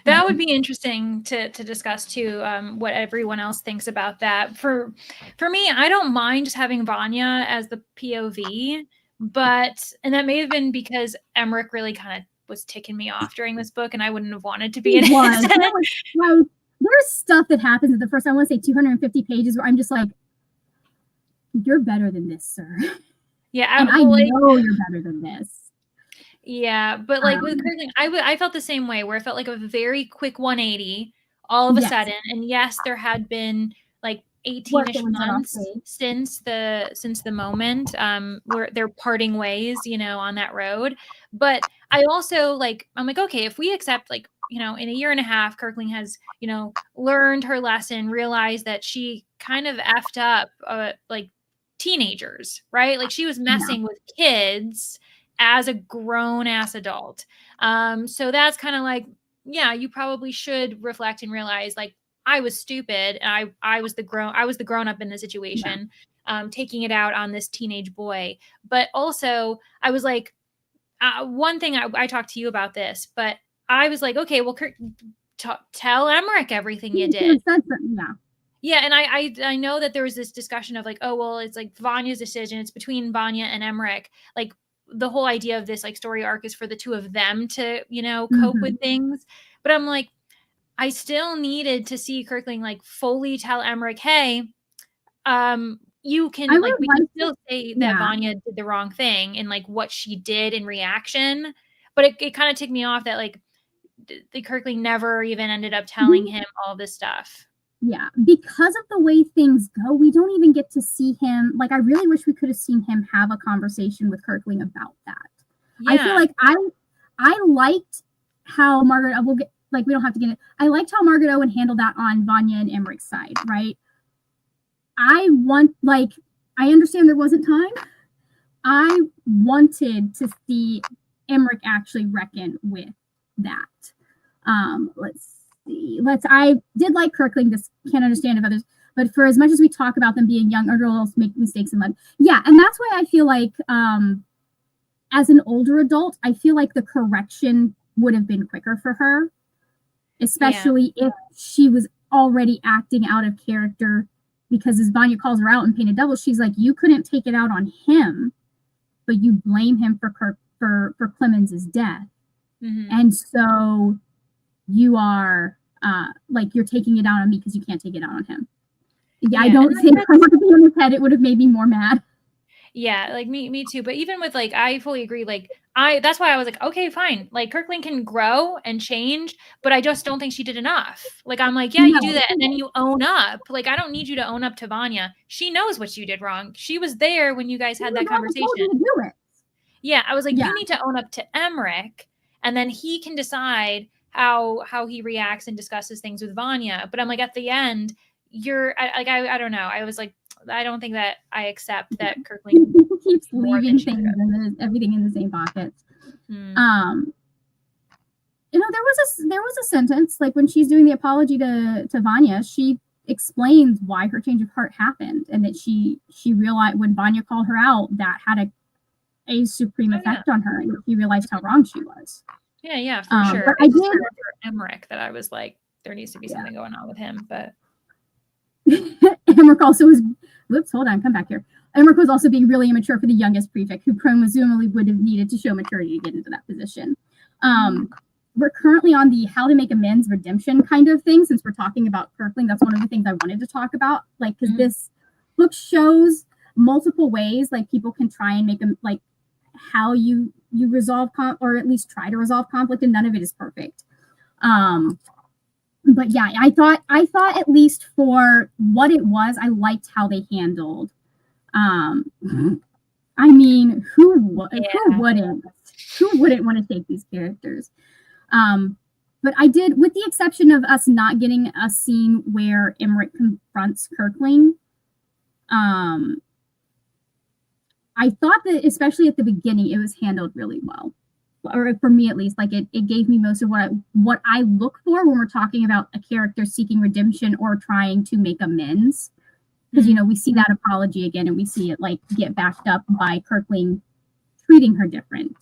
That would be interesting to discuss too, what everyone else thinks about that. For me, I don't mind just having Vanya as the POV, and that may have been because Emmerich really kind of was ticking me off during this book, and I wouldn't have wanted to be in it. There's stuff that happens at the first, I want to say 250 pages, where I'm just like, you're better than this, sir. Yeah, I know you're better than this. Yeah, but like with Kirkling, I felt the same way, where it felt like a very quick 180 all of a sudden. And yes, there had been like 18-ish months since the moment where they're parting ways, on that road. But I also, like, I'm like, okay, if we accept, like, in a year and a half, Kirkling has, learned her lesson, realized that she kind of effed up like teenagers, right? Like, she was messing with kids as a grown-ass adult. So that's kind of like, yeah, you probably should reflect and realize, like, I was stupid, and I was the grown up in the situation, taking it out on this teenage boy. But also, I was like, one thing I talked to you about this, but I was like, okay, well, tell Emmerich everything you did. Yeah, and I know that there was this discussion of like, oh, well, it's like Vanya's decision. It's between Vanya and Emmerich. Like, the whole idea of this, like, story arc is for the two of them to, cope with things. But I'm like, I still needed to see Kirkling, like, fully tell Emmerich, hey, you can, like, we can still say that Vanya did the wrong thing and, like, what she did in reaction. But it kind of ticked me off that, like, the Kirkling never even ended up telling him all this stuff. Yeah, because of the way things go, we don't even get to see him. Like, I really wish we could have seen him have a conversation with Kirkling about that. Yeah. I feel like I liked how Margaret, we don't have to get it. I liked how Margaret Owen handled that on Vanya and Emmerich's side, right? I understand there wasn't time. I wanted to see Emmerich actually reckon with that. Let's see. I did like Kirkling. Just can't understand if others, but for as much as we talk about them being young, adults make mistakes in life. Yeah, and that's why I feel like, as an older adult, I feel like the correction would have been quicker for her, especially if she was already acting out of character because as Vanja calls her out in Painted Devil, she's like, you couldn't take it out on him, but you blame him for Clemens's death. Mm-hmm. And so you are like, you're taking it out on me because you can't take it out on him. Yeah, I don't think if I were to be in his head, it would have made me more mad. Yeah, like me too. But even with like, I fully agree. Like that's why I was like, okay, fine. Like Kirkling can grow and change, but I just don't think she did enough. Like, I'm like, yeah, you do that. And then you own up. Like, I don't need you to own up to Vanja. She knows what you did wrong. She was there when you guys had that conversation. Yeah, I was like, you need to own up to Emmerich, and then he can decide how he reacts and discusses things with Vanja. But I'm like, at the end, I don't know. I was like, I don't think that I accept that Kirkling keeps leaving things and everything in the same pockets. You know, there was a sentence like when she's doing the apology to Vanja, she explains why her change of heart happened, and that she realized when Vanja called her out, that had a supreme effect on her, and she realized how wrong she was. Yeah, for sure. But I did for Emmerich that I was like, there needs to be something going on with him, but Emmerich also was. Whoops, hold on, come back here. Emmerich was also being really immature for the youngest prefect, who presumably would have needed to show maturity to get into that position. We're currently on the how to make amends redemption kind of thing, since we're talking about Kirkling. That's one of the things I wanted to talk about, like, because this book shows multiple ways like people can try and make them like how you resolve or at least try to resolve conflict, and none of it is perfect. But yeah, I thought at least for what it was, I liked how they handled. I mean, who wouldn't want to take these characters? But I did, with the exception of us not getting a scene where Emmerich confronts Kirkling. I thought that, especially at the beginning, it was handled really well. Or for me at least, like it gave me most of what I look for when we're talking about a character seeking redemption or trying to make amends. Because, you know, we see that apology again, and we see it like get backed up by Kirkling treating her different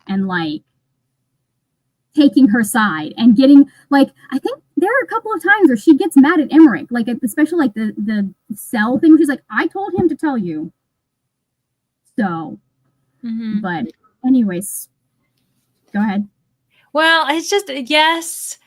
and like taking her side and getting like, I think there are a couple of times where she gets mad at Emmerich, like especially like the cell thing. She's like, I told him to tell you. So, but anyways, go ahead. Well, it's just yes,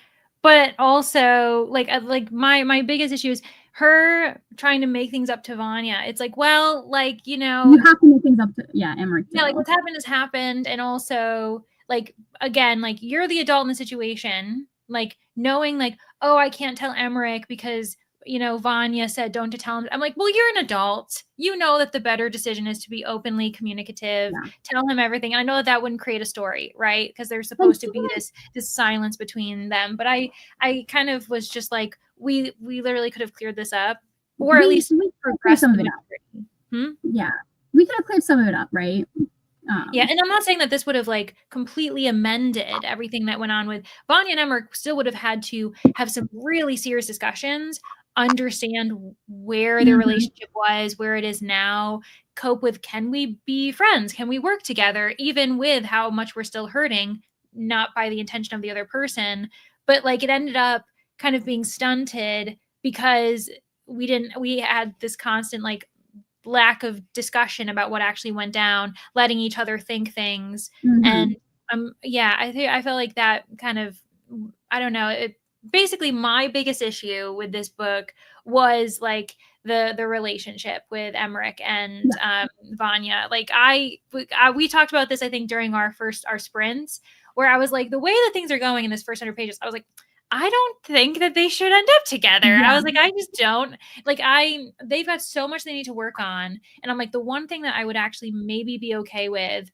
but also like my biggest issue is her trying to make things up to Vanja. It's like, well, like, you know, you have to make things up to Emmerich. Yeah, like what's happened has happened, and also like again, like you're the adult in the situation, like knowing like, oh, I can't tell Emmerich because, you know, Vanja said don't to tell him. I'm like, well, you're an adult. You know that the better decision is to be openly communicative, tell him everything. I know that wouldn't create a story, right? Because there's supposed to be this silence between them. But I kind of was just like, we literally could have cleared this up, or at least progressed some of it up. Yeah, we could have cleared some of it up, right? Yeah, and I'm not saying that this would have like completely amended everything that went on with Vanja and Emmerich. Still would have had to have some really serious discussions, understand where their relationship was, where it is now, cope with, can we be friends? Can we work together? Even with how much we're still hurting, not by the intention of the other person, but like it ended up kind of being stunted because we had this constant like lack of discussion about what actually went down, letting each other think things. And I felt like that kind of, I don't know, basically my biggest issue with this book was like the relationship with Emmerich and Vanja. Like we talked about this, I think, during our sprints, where I was like, the way that things are going in this first 100 pages, I was like, I don't think that they should end up together. I was like, I just don't like, they've got so much they need to work on. And I'm like, the one thing that I would actually maybe be okay with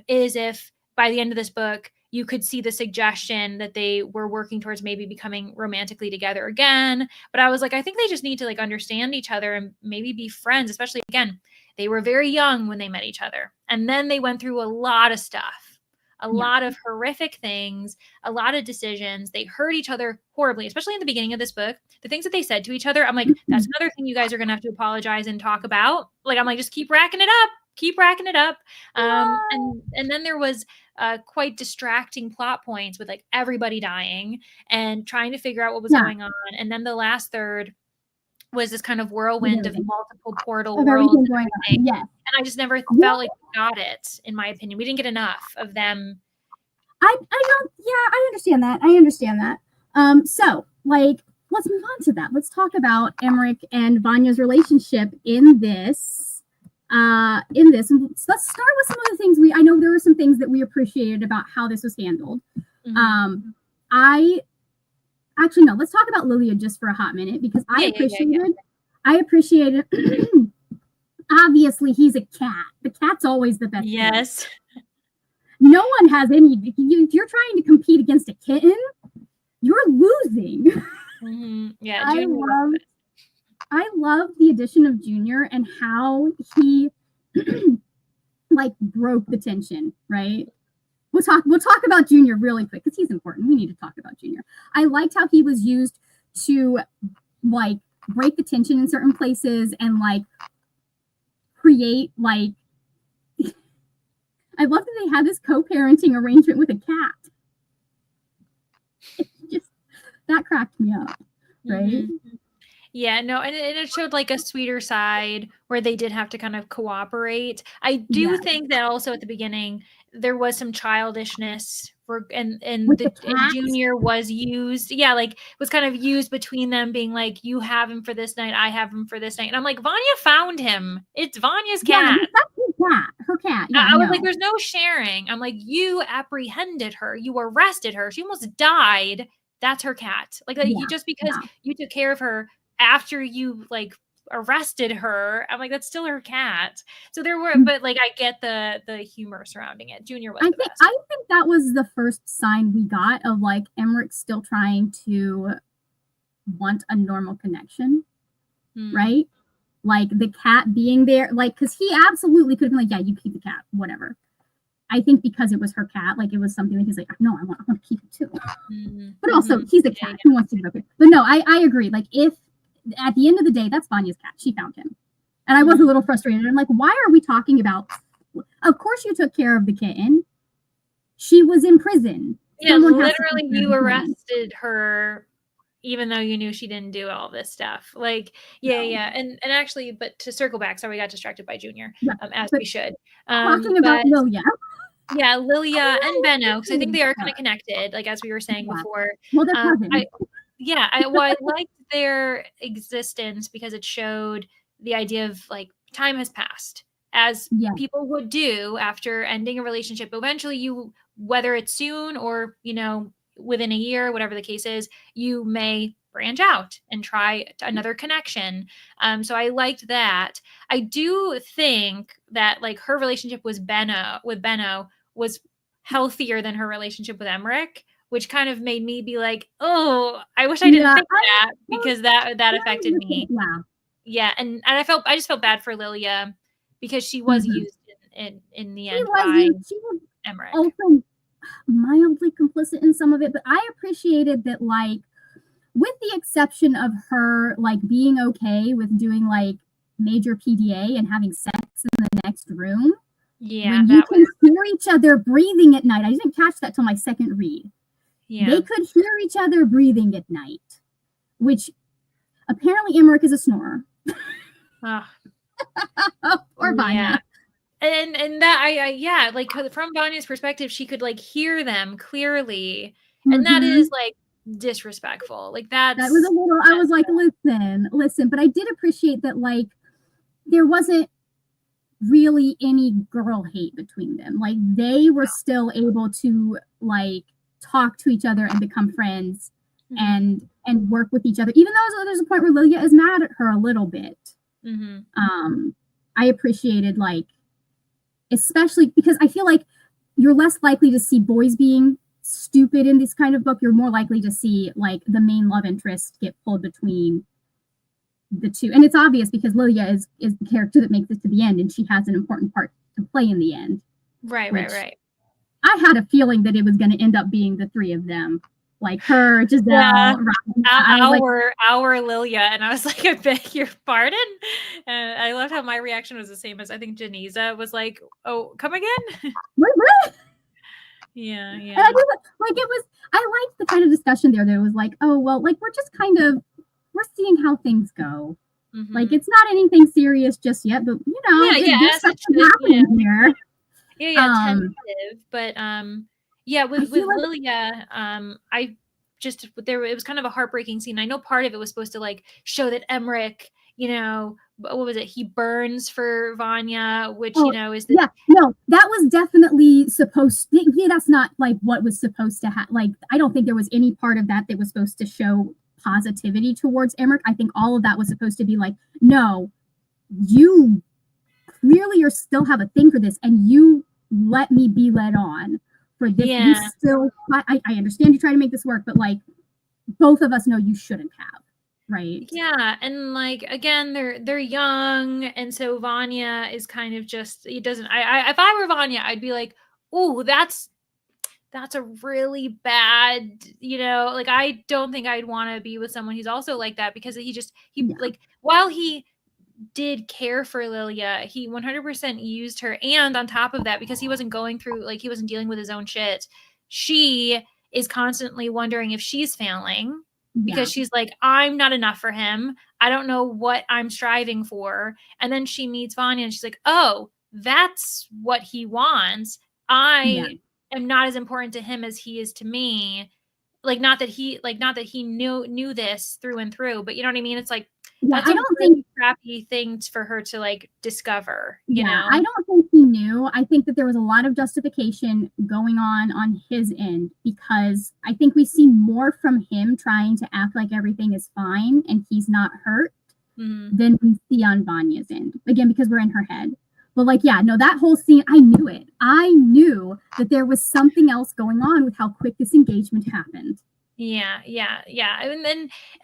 is if by the end of this book, you could see the suggestion that they were working towards maybe becoming romantically together again. But I was like, I think they just need to like understand each other and maybe be friends, especially again, they were very young when they met each other. And then they went through a lot of stuff. A lot of horrific things, a lot of decisions. They hurt each other horribly, especially in the beginning of this book. The things that they said to each other, I'm like, that's another thing you guys are going to have to apologize and talk about. Like, I'm like, just keep racking it up. And then there was quite distracting plot points with like everybody dying and trying to figure out what was going on. And then the last third was this kind of whirlwind of multiple portal worlds and everything. Yes. And I just never felt like we got it, in my opinion. We didn't get enough of them. I understand that. So like, let's move on to that. Let's talk about Emmerich and Vanya's relationship in this. And let's start with some of the things I know there were some things that we appreciated about how this was handled. Mm-hmm. Let's talk about Lilia just for a hot minute, because I appreciated obviously he's a cat. The cat's always the best. Yes. Cat. No one has any, if you're trying to compete against a kitten, you're losing. Mm-hmm. Yeah, I love the addition of Junior and how he like broke the tension, right? We'll talk about Junior really quick because he's important. We need to talk about Junior. I liked how he was used to like break the tension in certain places and like create like I love that they had this co-parenting arrangement with a cat. That cracked me up, right? Mm-hmm. Yeah, no, and it showed like a sweeter side where they did have to kind of cooperate. I do think that also at the beginning there was some childishness and Junior was used. Yeah, like was kind of used between them being like, you have him for this night, I have him for this night. And I'm like, Vanya found him. It's Vanya's cat. Yeah, her cat. Yeah, I was like, there's no sharing. I'm like, you apprehended her. You arrested her. She almost died. That's her cat. Like just because you took care of her after you like arrested her, I'm like, that's still her cat. So there were, but like I get the humor surrounding it. Junior was the best. I think that was the first sign we got of like Emmerich still trying to want a normal connection, right? Like the cat being there, like because he absolutely could have been like, yeah, you keep the cat, whatever. I think because it was her cat, like it was something that he's like, no, I want to keep it too. Mm-hmm. But also, he's a cat. He wants to get up here. But no, I agree. Like if at the end of the day, that's Vanya's cat. She found him. And I was a little frustrated. I'm like, why are we talking about, of course you took care of the kitten. She was in prison. Yeah, literally you arrested her even though you knew she didn't do all this stuff. Like, and actually, but to circle back, sorry, we got distracted by Junior, as we should. Talking about Lilia. Yeah, Lilia and Benno, because I think they are kind of connected, like as we were saying before. Well, they're cousins. I liked their existence because it showed the idea of like time has passed, as people would do after ending a relationship. Eventually, you, whether it's soon or within a year, whatever the case is, you may branch out and try another connection. So I liked that. I do think that like her relationship with Benno was healthier than her relationship with Emmerich, which kind of made me be like, oh, I wish I didn't think that, because that affected me. Yeah, and I just felt bad for Lilia because she was used in the end by Emmerich. Also mildly complicit in some of it, but I appreciated that, like, with the exception of her like being okay with doing like major PDA and having sex in the next room. Yeah, when you can hear each other breathing at night. I didn't catch that till my second read. Yeah, they could hear each other breathing at night, which apparently Emmerich is a snorer. Or Vanya. And that like from Vanya's perspective, she could like hear them clearly, and that is like disrespectful. Like that was a little. I was like, listen, but I did appreciate that. Like, there wasn't really any girl hate between them. Like, they were still able to like talk to each other and become friends and work with each other, even though there's a point where Lilia is mad at her a little bit. I appreciated, like, especially because I feel like you're less likely to see boys being stupid in this kind of book. You're more likely to see like the main love interest get pulled between the two, and it's obvious because Lilia is the character that makes it to the end, and she has an important part to play in the end. Right. I had a feeling that it was going to end up being the three of them, like her, Giselle, our Lilia, and I was like, I beg your pardon. And I loved how my reaction was the same as I think Janiza was like, oh, come again? What? Yeah, And yeah. I just, like, I liked the kind of discussion there that it was like, oh, well, like, we're seeing how things go. Like, it's not anything serious just yet, but, there's as it something should, happening here. tentative, but I with feel like, Lilia, I just it was kind of a heartbreaking scene. I know part of it was supposed to like show that Emmerich, what was it? He burns for Vanya, which oh, is the yeah, no, that was definitely that's not like what was supposed to happen. Like, I don't think there was any part of that was supposed to show positivity towards Emmerich. I think all of that was supposed to be like, no, you clearly are still have a thing for this, and you let me be led on for this. You still, I understand you try to make this work, but like, both of us know you shouldn't have, right? Yeah, and like again, they're young, and so Vanya is kind of just it doesn't. If I were Vanya, I'd be like, oh, that's a really bad, like I don't think I'd want to be with someone who's also like that, because like while he did care for Lilia, he 100% used her, and on top of that, because he wasn't going through, like he wasn't dealing with his own shit, she is constantly wondering if she's failing, because she's like, I'm not enough for him, I don't know what I'm striving for. And then she meets Vanya and she's like, oh, that's what he wants. I am not as important to him as he is to me. Like not that he knew this through and through, but you know what I mean? It's like, that's a really crappy thing for her to like discover, you know? I don't think he knew. I think that there was a lot of justification going on his end, because I think we see more from him trying to act like everything is fine and he's not hurt than we see on Vanya's end. Again, because we're in her head. But like, that whole scene, I knew it. I knew that there was something else going on with how quick this engagement happened. Yeah.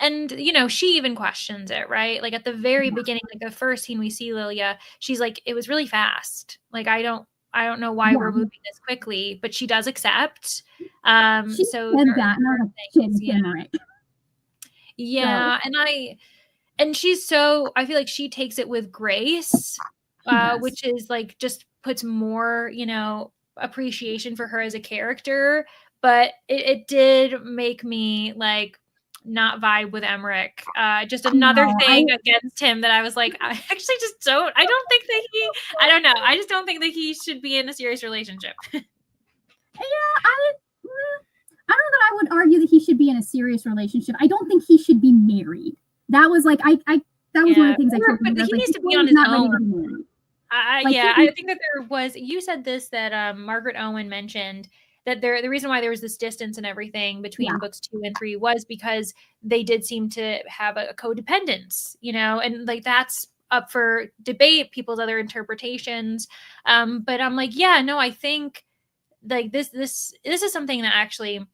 And she even questions it, right? Like at the very beginning, like the first scene we see Lilia, she's like, it was really fast. Like, I don't know why we're moving this quickly, but she does accept. She so said that, and I was like, yeah. And she's I feel like she takes it with grace, which is like just puts more, appreciation for her as a character. But it did make me like not vibe with Emmerich. Just another thing against him that I was like, I actually just don't. I don't think that I don't know. I just don't think that he should be in a serious relationship. I don't know that I would argue that he should be in a serious relationship. I don't think he should be married. That was like, that was one of the things I told him. But he needs to be on his own. I think that there was, you said this, that Margaret Owen mentioned that the reason why there was this distance and everything between books 2 and 3 was because they did seem to have a codependence, and like that's up for debate, people's other interpretations. But I'm like, I think like this is something that actually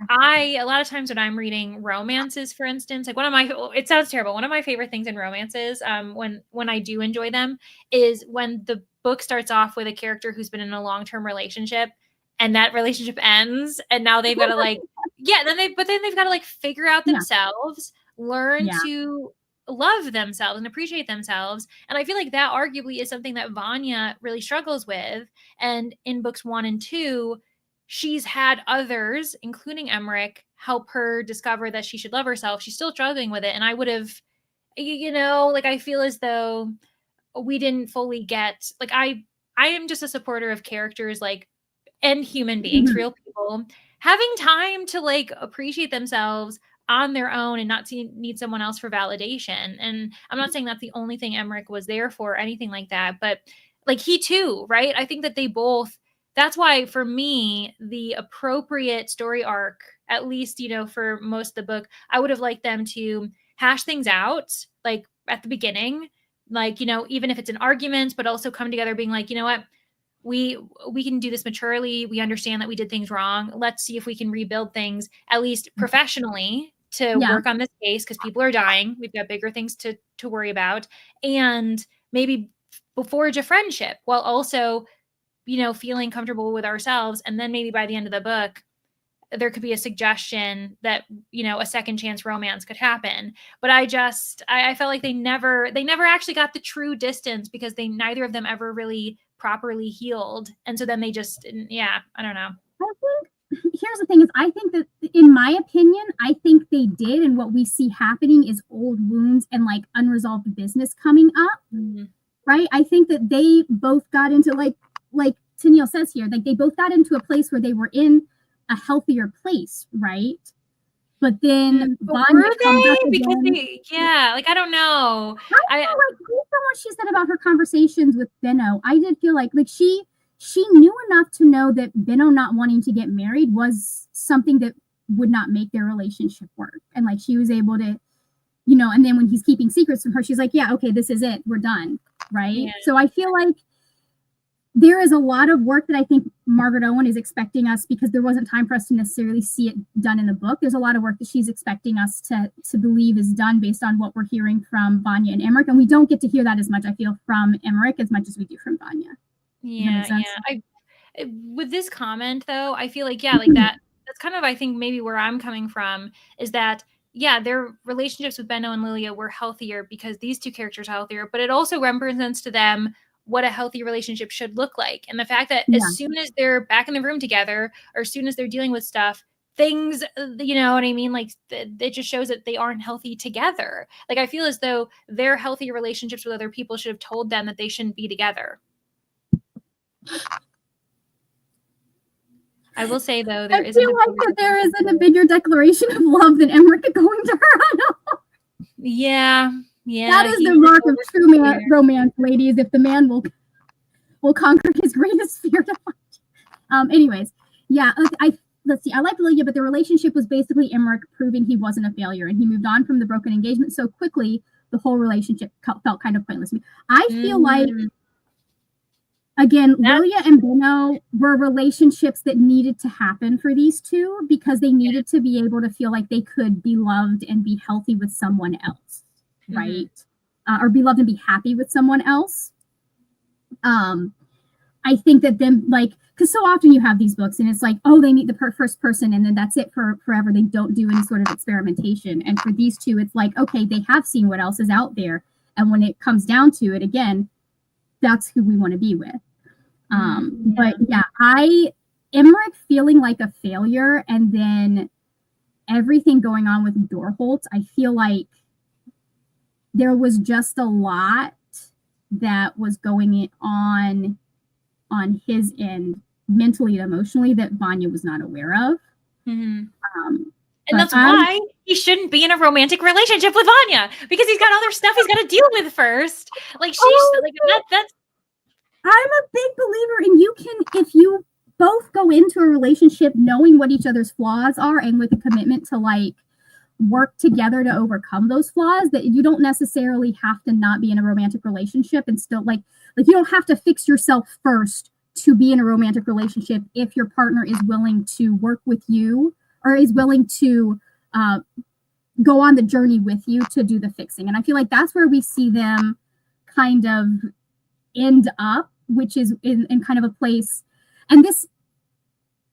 a lot of times when I'm reading romances, for instance, like it sounds terrible, one of my favorite things in romances, when I do enjoy them, is when the book starts off with a character who's been in a long-term relationship and that relationship ends, and now they've got to like, then they've got to like figure out themselves, learn to love themselves and appreciate themselves. And I feel like that arguably is something that Vanya really struggles with. And in books 1 and 2, she's had others, including Emmerich, help her discover that she should love herself. She's still struggling with it. And I would have, like, I feel as though we didn't fully get, like, I am just a supporter of characters, like, and human beings, real people, having time to like appreciate themselves on their own and not need someone else for validation. And I'm not saying that's the only thing Emmerich was there for or anything like that, but like he too, right? I think that they both, that's why for me, the appropriate story arc, at least, for most of the book, I would have liked them to hash things out, like at the beginning, like, even if it's an argument, but also come together being like, you know what, we can do this maturely. We understand that we did things wrong. Let's see if we can rebuild things, at least professionally, to work on this case, because people are dying. We've got bigger things to worry about. And maybe forge a friendship while also, feeling comfortable with ourselves. And then maybe by the end of the book, there could be a suggestion that, a second chance romance could happen. But I felt like they never actually got the true distance, because neither of them ever really properly healed. And so then they just, I don't know. I feel here's the thing is I think that in my opinion, I think they did, and what we see happening is old wounds and like unresolved business coming up. Mm-hmm. Right? I think that they both got into like Tennille says here, like they both got into a place where they were in a healthier place, right? But then were they? Because like I don't know. I feel like based on what she said about her conversations with Benno, I did feel like she knew enough to know that Benno not wanting to get married was something that would not make their relationship work. And like she was able to, you know, and then when he's keeping secrets from her, she's like, yeah, okay, this is it. We're done. Right. Yeah. So I feel like there is a lot of work that I think Margaret Owen is expecting us, because there wasn't time for us to necessarily see it done in the book. There's a lot of work that she's expecting us to believe is done based on what we're hearing from Vanja and Emmerich. And we don't get to hear that as much, I feel, from Emmerich as much as we do from Vanja. Yeah. With this comment though, I feel like, like that's kind of, I think maybe where I'm coming from is that, their relationships with Benno and Lilia were healthier because these two characters are healthier, but it also represents to them what a healthy relationship should look like. And the fact that as soon as they're back in the room together, or as soon as they're dealing with stuff, things, you know what I mean? Like it just shows that they aren't healthy together. Like I feel as though their healthy relationships with other people should have told them that they shouldn't be together. I will say though, I feel like that there isn't a bigger declaration of love than Emmerich going to her. Yeah. That is the mark of true romance, ladies. If the man will conquer his greatest fear. Anyways, let's see. I like Lilia, but the relationship was basically Emmerich proving he wasn't a failure, and he moved on from the broken engagement so quickly. The whole relationship felt kind of pointless to me. I feel like. Again, Lilia and Benno were relationships that needed to happen for these two because they needed to be able to feel like they could be loved and be healthy with someone else, right? Or be loved and be happy with someone else. I think that them, like, because so often you have these books and it's like, oh, they meet the first person and then that's it for forever. They don't do any sort of experimentation. And for these two, it's like, okay, they have seen what else is out there. And when it comes down to it, again, that's who we want to be with. But Emmerich feeling like a failure, and then everything going on with Dorholt, I feel like there was just a lot that was going on his end, mentally and emotionally, that Vanja was not aware of. And that's why he shouldn't be in a romantic relationship with Vanja, because he's got other stuff he's got to deal with first. Like that's. I'm a big believer in if you both go into a relationship knowing what each other's flaws are and with a commitment to like work together to overcome those flaws, that you don't necessarily have to not be in a romantic relationship and still like you don't have to fix yourself first to be in a romantic relationship if your partner is willing to work with you or is willing to go on the journey with you to do the fixing. And I feel like that's where we see them kind of end up, which is in kind of a place. And this,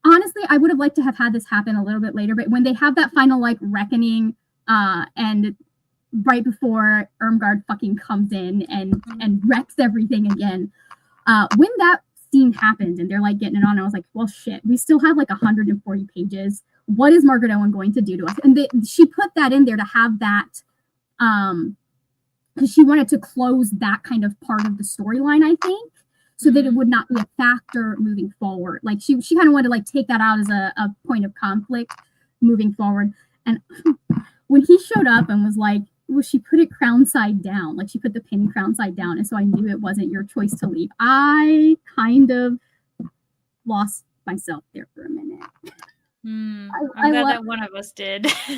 honestly, I would have liked to have had this happen a little bit later, but when they have that final like reckoning and right before Irmgard fucking comes in and wrecks everything again, when that scene happened and they're like getting it on, I was like, well, shit, we still have like 140 pages. What is Margaret Owen going to do to us? And she put that in there to have that because she wanted to close that kind of part of the storyline, I think, so that it would not be a factor moving forward. Like she kind of wanted to like take that out as a point of conflict moving forward. And when he showed up and was like, well, she put it crown side down, like she put the pin crown side down, and so I knew it wasn't your choice to leave. I kind of lost myself there for a minute. I'm glad that one of us did. I just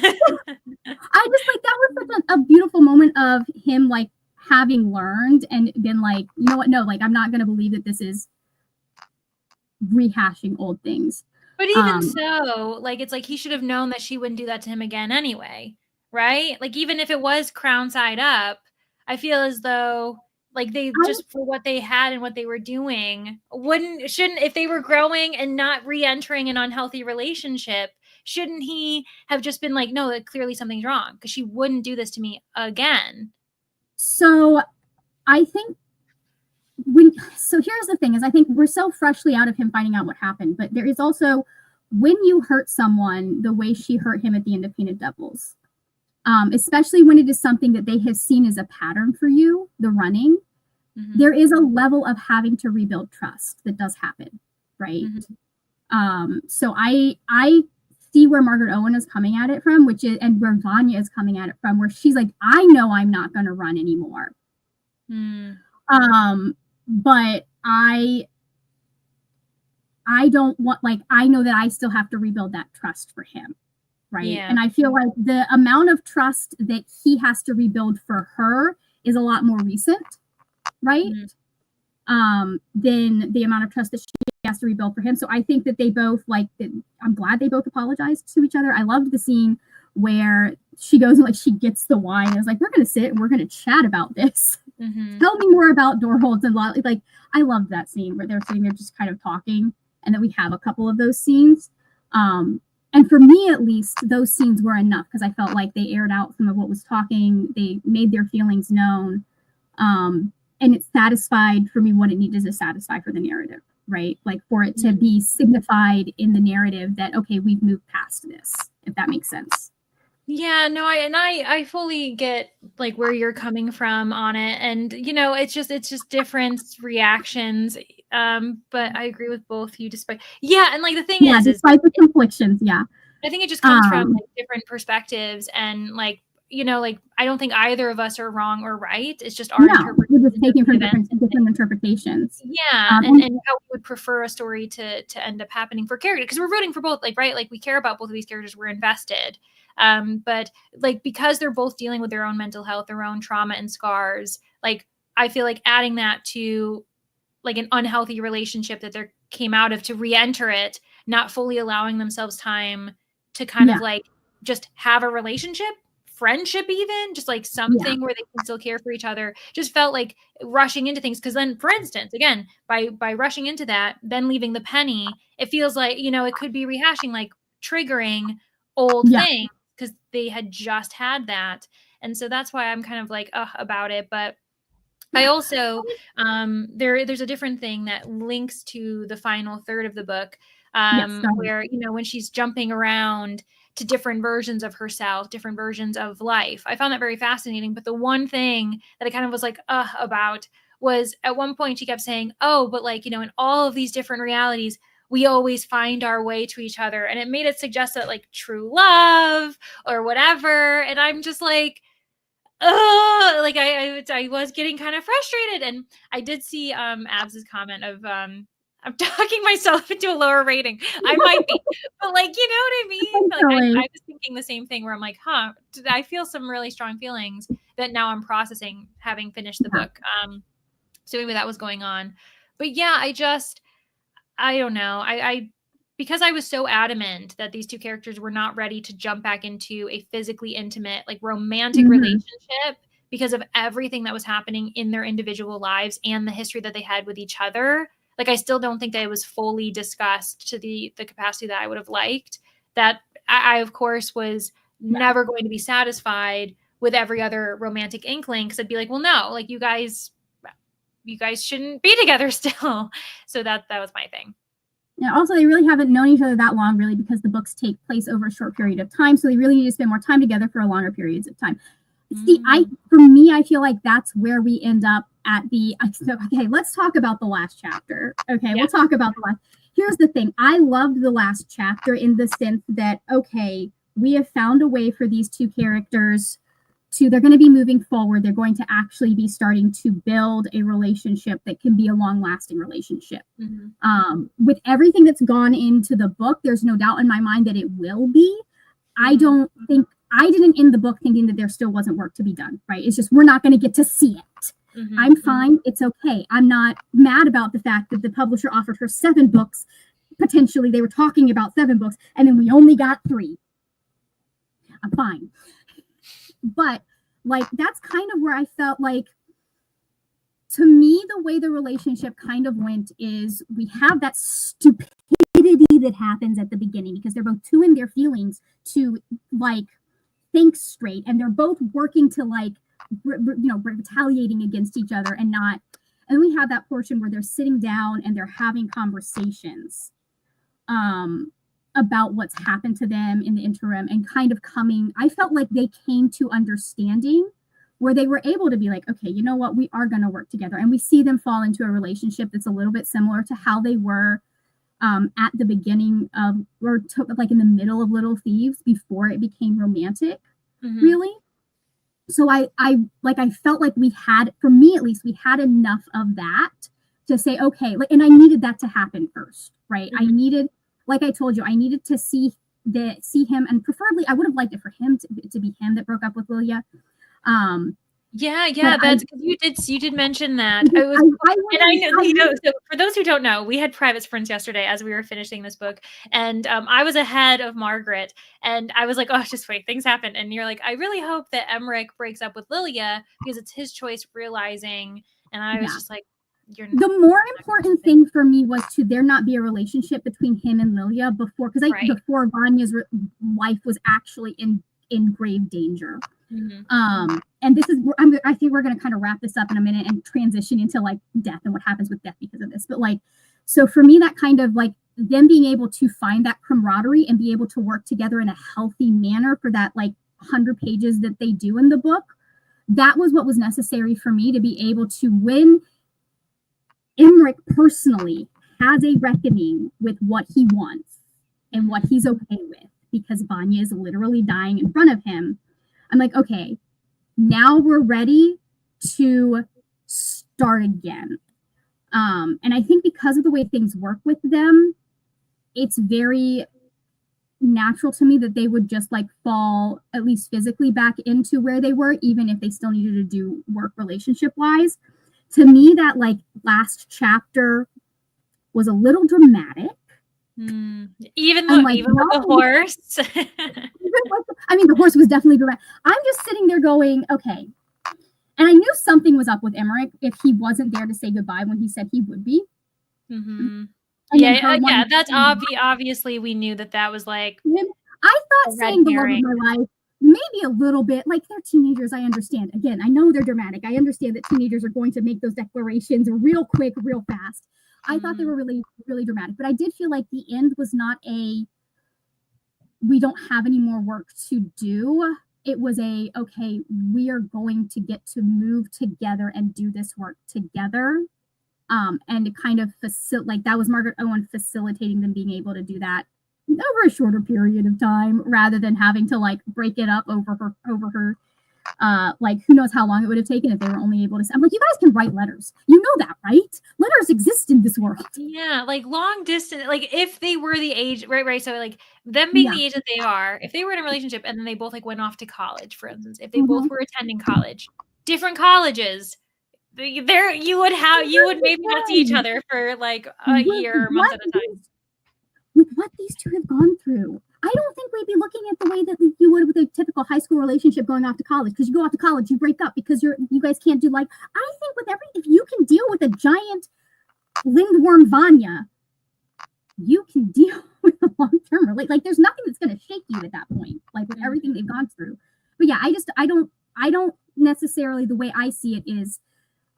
like that was such a beautiful moment of him like having learned and been like, you know what, no, like I'm not gonna believe that this is rehashing old things. But even so, like it's like he should have known that she wouldn't do that to him again anyway, right? Like even if it was crown side up, I feel as though like they just for what they had and what they were doing shouldn't if they were growing and not re-entering an unhealthy relationship, shouldn't he have just been like, no, that clearly something's wrong because she wouldn't do this to me again? So I think here's the thing is I think we're so freshly out of him finding out what happened, but there is also when you hurt someone the way she hurt him at the end of Painted Devils, especially when it is something that they have seen as a pattern for you, the running, there is a level of having to rebuild trust that does happen, right? So I see where Margaret Owen is coming at it from, which is, and where Vanja is coming at it from, where she's like, I know I'm not going to run anymore. But I don't want, like, I know that I still have to rebuild that trust for him, right? Yeah. And I feel like the amount of trust that he has to rebuild for her is a lot more recent, right? Than the amount of trust that she has to rebuild for him. So I think that they both, like, I'm glad they both apologized to each other. I loved the scene where she goes and, like, she gets the wine and is like, we're going to sit and we're going to chat about this. Tell me more about door holds and like, I loved that scene where they're sitting there just kind of talking, and then we have a couple of those scenes. And for me, at least, those scenes were enough because I felt like they aired out some of what was talking. They made their feelings known. And it satisfied for me what it needed to satisfy for the narrative, right? Like for it to be signified in the narrative that, okay, we've moved past this, if that makes sense. Yeah, no, I fully get like where you're coming from on it. And, you know, it's just different reactions. But I agree with both you despite, and like the thing is despite the conflictions, I think it just comes from like, different perspectives, and like, you know, like I don't think either of us are wrong or right. It's just our interpretation. We're just taking from different interpretations. And how we would prefer a story to end up happening for character, because we're rooting for both, like, right? Like we care about both of these characters, we're invested. But like, because they're both dealing with their own mental health, their own trauma and scars, like I feel like adding that to like an unhealthy relationship that they came out of, to re-enter it, not fully allowing themselves time to kind of like just have a relationship, friendship, even just like something where they can still care for each other, just felt like rushing into things. Because then, for instance, again, by rushing into that, then leaving the penny, it feels like, you know, it could be rehashing, like triggering old things, because they had just had that. And so that's why I'm kind of like about it. But I also there's a different thing that links to the final third of the book, where, you know, when she's jumping around to different versions of herself, different versions of life. I found that very fascinating. But the one thing that I kind of was like about was, at one point she kept saying, oh, but like, you know, in all of these different realities, we always find our way to each other. And it made it suggest that like true love or whatever. And I'm just like, like I was getting kind of frustrated. And I did see Abs's comment of I'm talking myself into a lower rating. I might be, but like, you know what I mean? Like I was thinking the same thing, where I'm like, did I feel some really strong feelings that now I'm processing, having finished the book. So maybe that was going on. But I don't know. Because I was so adamant that these two characters were not ready to jump back into a physically intimate, like romantic relationship, because of everything that was happening in their individual lives and the history that they had with each other. Like, I still don't think that it was fully discussed to the capacity that I would have liked. That I of course, was never going to be satisfied with every other romantic inkling, because I'd be like, well, no, like you guys shouldn't be together still. So that was my thing. Yeah, also, they really haven't known each other that long, really, because the books take place over a short period of time. So they really need to spend more time together for longer periods of time. See, for me, I feel like that's where we end up at the, okay, let's talk about the last chapter. Okay, we'll talk about the last. Here's the thing. I loved the last chapter in the sense that, okay, we have found a way for these two characters they're going to be moving forward. They're going to actually be starting to build a relationship that can be a long-lasting relationship. With everything that's gone into the book, there's no doubt in my mind that it will be. I didn't end the book thinking that there still wasn't work to be done, right? It's just, we're not going to get to see it. I'm fine. It's okay. I'm not mad about the fact that the publisher offered her 7 books. Potentially, they were talking about 7 books, and then we only got 3. I'm fine. But like, that's kind of where I felt like, to me, the way the relationship kind of went is, we have that stupidity that happens at the beginning, because they're both too in their feelings to like think straight, and they're both working to like retaliating against each other and we have that portion where they're sitting down and they're having conversations. about what's happened to them in the interim and kind of I felt like they came to understanding where they were able to be like, okay, you know what, we are going to work together. And we see them fall into a relationship that's a little bit similar to how they were at the beginning of, like in the middle of Little Thieves before it became romantic, really. So I felt like we had, for me at least, we had enough of that to say, okay, and I needed that to happen first, right? I needed, like I told you, I needed to see him, and preferably I would have liked it for him to be him that broke up with Lilia. That's because you did mention that. I know. So for those who don't know, we had private sprints yesterday as we were finishing this book, and I was ahead of Margaret, and I was like, "Oh, just wait, things happen." And you're like, "I really hope that Emmerich breaks up with Lilia because it's his choice." Realizing, and I was just like, the more important thing for me was to there not be a relationship between him and Lilia before Vanya's wife was actually in grave danger. And this is, I think we're going to kind of wrap this up in a minute and transition into like death and what happens with death because of this. But like, so for me, that kind of like them being able to find that camaraderie and be able to work together in a healthy manner for that like 100 pages that they do in the book, that was what was necessary for me to be able to win. Emmerich personally has a reckoning with what he wants and what he's okay with because Vanya is literally dying in front of him. I'm like, okay, now we're ready to start again. And I think because of the way things work with them, it's very natural to me that they would just like fall, at least physically, back into where they were, even if they still needed to do work relationship wise. To me, that like last chapter was a little dramatic. Even with the horse. I mean, the horse was definitely dramatic. I'm just sitting there going, okay. And I knew something was up with Emmerich if he wasn't there to say goodbye when he said he would be. That's obviously we knew that was like. I thought saying the love of my life, maybe a little bit, like they're teenagers, I understand. Again, I know they're dramatic. I understand that teenagers are going to make those declarations real quick, real fast. I thought they were really, really dramatic. But I did feel like the end was not we don't have any more work to do. It was okay, we are going to get to move together and do this work together. And to kind of that was Margaret Owen facilitating them being able to do that over a shorter period of time rather than having to like break it up over her like who knows how long it would have taken if they were only able to. I'm like, you guys can write letters, you know that, right? Letters exist in this world. Yeah, like long distance, like if they were the age, right, so like them being the age that they are, if they were in a relationship and then they both like went off to college, for instance, if they both were attending college, different colleges, there you would maybe not see each other for like a year or months at a time. With what these two have gone through, I don't think we'd be looking at the way that you would with a typical high school relationship going off to college. Because you go off to college, you break up because you guys can't do like. I think if you can deal with a giant lindworm Vanya, you can deal with a long-term relationship. Like there's nothing that's going to shake you at that point. Like with everything they've gone through. But yeah, I don't necessarily, the way I see it is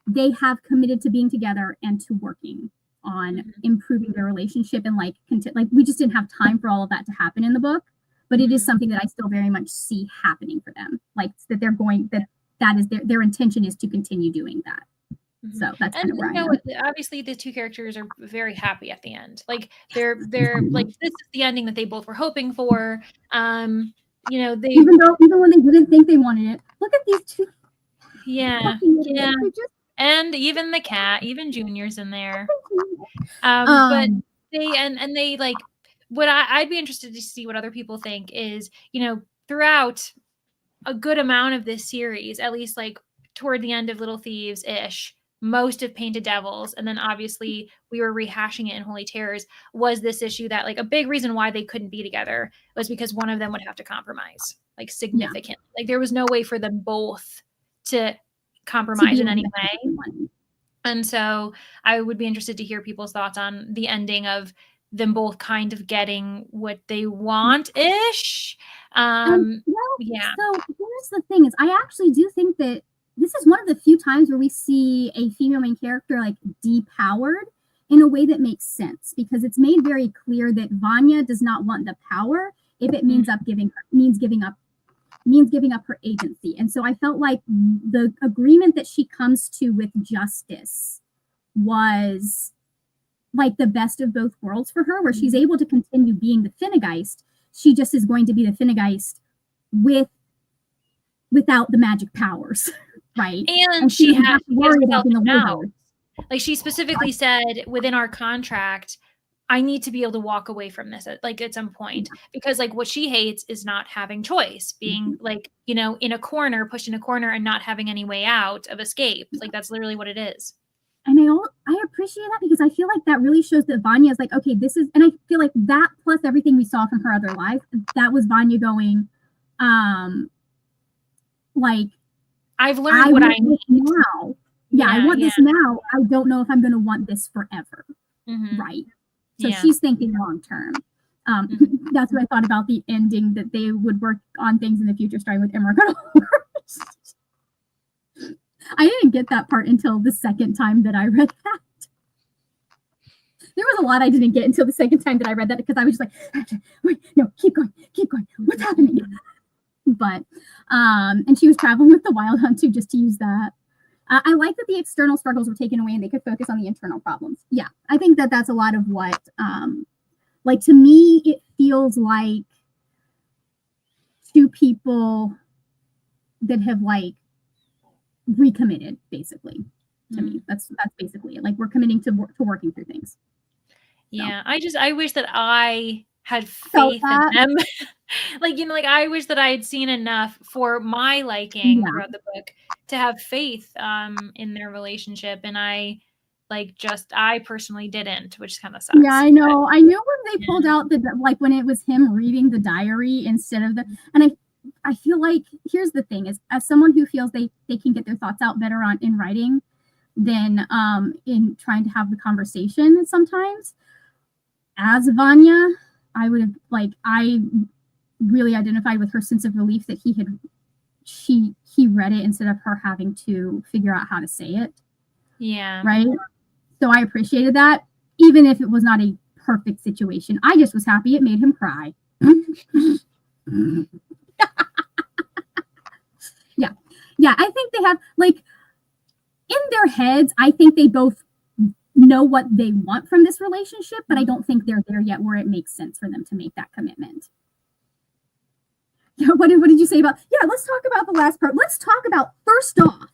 they have committed to being together and to working on improving their relationship and like we just didn't have time for all of that to happen in the book, but it is something that I still very much see happening for them, like that they're going that is their intention is to continue doing that. So that's kind of where I am. Obviously the two characters are very happy at the end, like they're like this is the ending that they both were hoping for. You know, they even when they didn't think they wanted it, look at these two. And even the cat, even Junior's in there. But they like what I'd be interested to see what other people think is, you know, throughout a good amount of this series, at least like toward the end of Little Thieves-ish, most of Painted Devils, and then obviously we were rehashing it in Holy Terrors, was this issue that like a big reason why they couldn't be together was because one of them would have to compromise like significantly. Like there was no way for them both to compromise in any way. And so I would be interested to hear people's thoughts on the ending of them both kind of getting what they want-ish. So here's the thing is I actually do think that this is one of the few times where we see a female main character like depowered in a way that makes sense, because it's made very clear that Vanya does not want the power if it means giving up her agency. And so I felt like the agreement that she comes to with Justice was like the best of both worlds for her, where she's able to continue being the Finnegeist. She just is going to be the Finnegeist without the magic powers, right? And she has to worry about the out. Like she specifically said within our contract, I need to be able to walk away from this at some point, because like what she hates is not having choice, being like, you know, in a corner, pushed in a corner and not having any way out of escape. Like that's literally what it is. And I appreciate that, because I feel like that really shows that Vanya is like, okay, this is, and I feel like that plus everything we saw from her other life, that was Vanya going, like, I've learned what I need now. Yeah, I want this now. I don't know if I'm going to want this forever. Right. So she's thinking long term. That's what I thought about the ending, that they would work on things in the future, starting with Margaret Owen. I didn't get that part until the second time that I read that. There was a lot I didn't get until the second time that I read that, because I was just like, wait, no, keep going. What's happening? But, and she was traveling with the Wild Hunt too, just to use that. I like that the external struggles were taken away and they could focus on the internal problems. Yeah, I think that that's a lot of what, like, to me, it feels like two people that have like recommitted, basically. To me, that's basically it. Like, we're committing to working through things. Yeah, so. I wish that I had faith in them. Like, you know, like I wish that I had seen enough for my liking throughout the book to have faith in their relationship, and I personally didn't, which kind of sucks. Yeah, I know. I knew when they pulled out like when it was him reading the diary instead of and I feel like, here's the thing, is as someone who feels they can get their thoughts out better in writing than in trying to have the conversation sometimes, as Vanya, I would have I really identified with her sense of relief that he read it instead of her having to figure out how to say it. Yeah. Right. So I appreciated that, even if it was not a perfect situation. I just was happy it made him cry. Yeah. I think they have, like, in their heads, I think they both know what they want from this relationship, but I don't think they're there yet where it makes sense for them to make that commitment. What did you say about? Yeah, let's talk about the last part. Let's talk about, first off,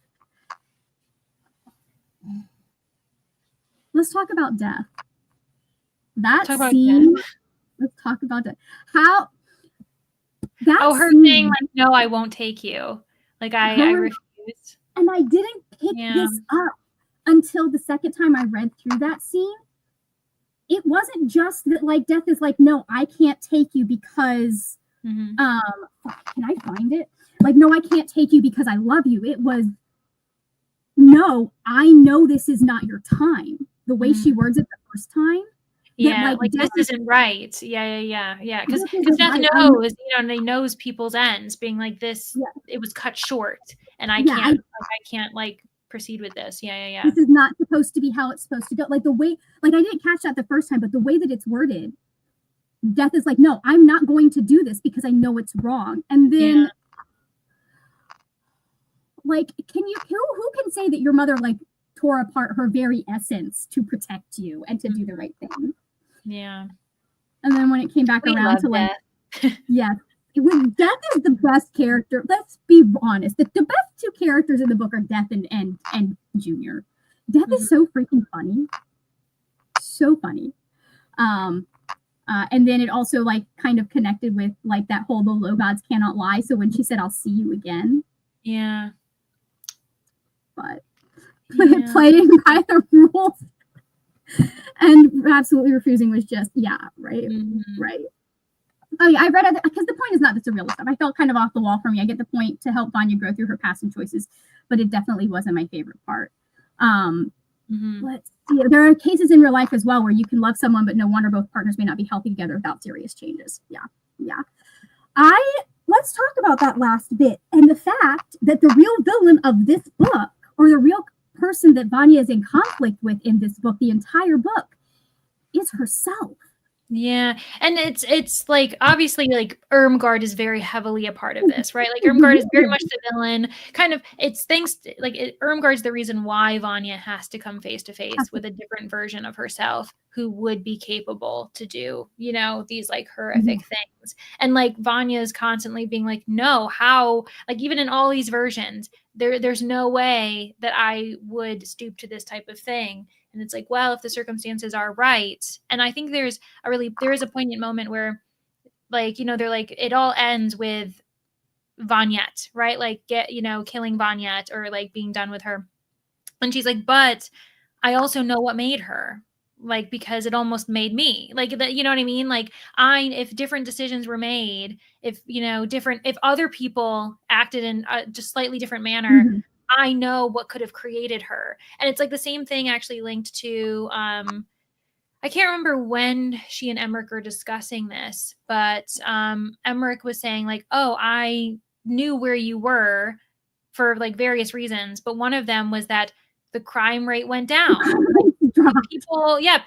let's talk about death. That scene. Let's talk about death. How? Her saying like, "No, I won't take you." Like I refused. And I didn't pick this up until the second time I read through that scene. It wasn't just that, like, Death is like, "No, I can't take you because." Can I find it? Like, "No, I can't take you because I love you." It was, "No, I know this is not your time." The way she words it the first time. Yeah, like this isn't right. Yeah. Because Death knows, and he knows people's ends, being like this. Yeah. It was cut short, and I can't like proceed with this. Yeah. This is not supposed to be how it's supposed to go. Like the way, like I didn't catch that the first time, but the way that it's worded, Death is like, "No, I'm not going to do this because I know it's wrong." And then, like, who can say that your mother like tore apart her very essence to protect you and to do the right thing? Yeah. And then when it came back around to like, Death is the best character. Let's be honest. The best two characters in the book are Death and Junior. Death is so freaking funny. So funny. And then it also like kind of connected with like that whole "the low gods cannot lie." So when she said, "I'll see you again." Yeah. But playing by the rules and absolutely refusing was just, right. Right. Oh yeah, I read it because the point is not the surrealist stuff. I felt kind of off the wall for me. I get the point to help Vanya grow through her past and choices, but it definitely wasn't my favorite part. Let's see. There are cases in real life as well where you can love someone, but no one or both partners may not be healthy together without serious changes. Yeah. Let's talk about that last bit and the fact that the real villain of this book, or the real person that Vanja is in conflict with in this book, the entire book, is herself. Yeah, and it's like, obviously, like, Irmgard is very heavily a part of this, right? Like, Irmgard is very much the villain. Kind of, it's thanks to, like, Irmgard's the reason why Vanja has to come face to face with a different version of herself who would be capable to do, you know, these like horrific things. And like Vanja is constantly being like, no, how? Like, even in all these versions, there's no way that I would stoop to this type of thing. And it's like, well, if the circumstances are right. And I think there is a poignant moment where, like, you know, they're like, it all ends with Vanyette, right? Like, killing Vanyette, or like being done with her. And she's like, but I also know what made her, like, because it almost made me, like, you know what I mean? Like, if different decisions were made, if, you know, if other people acted in a just slightly different manner, I know what could have created her. And it's like the same thing actually linked to, I can't remember when she and Emmerich are discussing this, but Emmerich was saying like, oh, I knew where you were for like various reasons, but one of them was that the crime rate went down.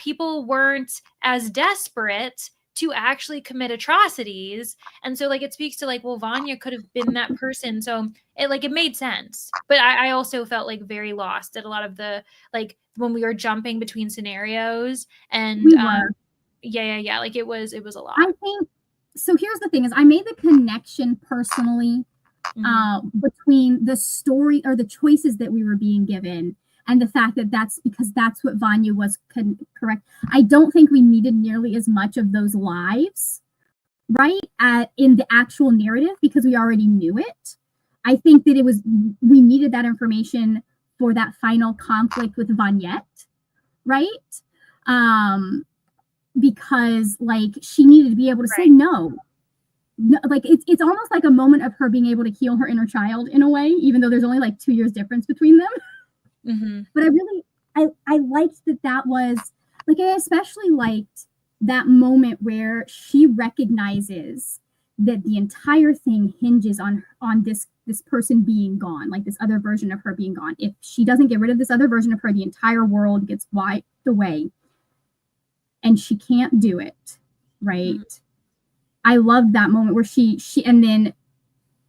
People weren't as desperate to actually commit atrocities. And so like it speaks to like, well, Vanja could have been that person. So it made sense. But I also felt like very lost at a lot of the, like, when we were jumping between scenarios, and like it was a lot. I think so. Here's the thing: is I made the connection personally between the story or the choices that we were being given, and the fact that that's what Vanja was correct. I don't think we needed nearly as much of those lives, right, in the actual narrative, because we already knew it. I think that we needed that information for that final conflict with Vanyette, right? Because like she needed to be able to say no. Like it's almost like a moment of her being able to heal her inner child in a way, even though there's only like 2 years difference between them. But I liked that was like, I especially liked that moment where she recognizes that the entire thing hinges on this person being gone, like this other version of her being gone. If she doesn't get rid of this other version of her, the entire world gets wiped away, and she can't do it, right? I loved that moment where she and then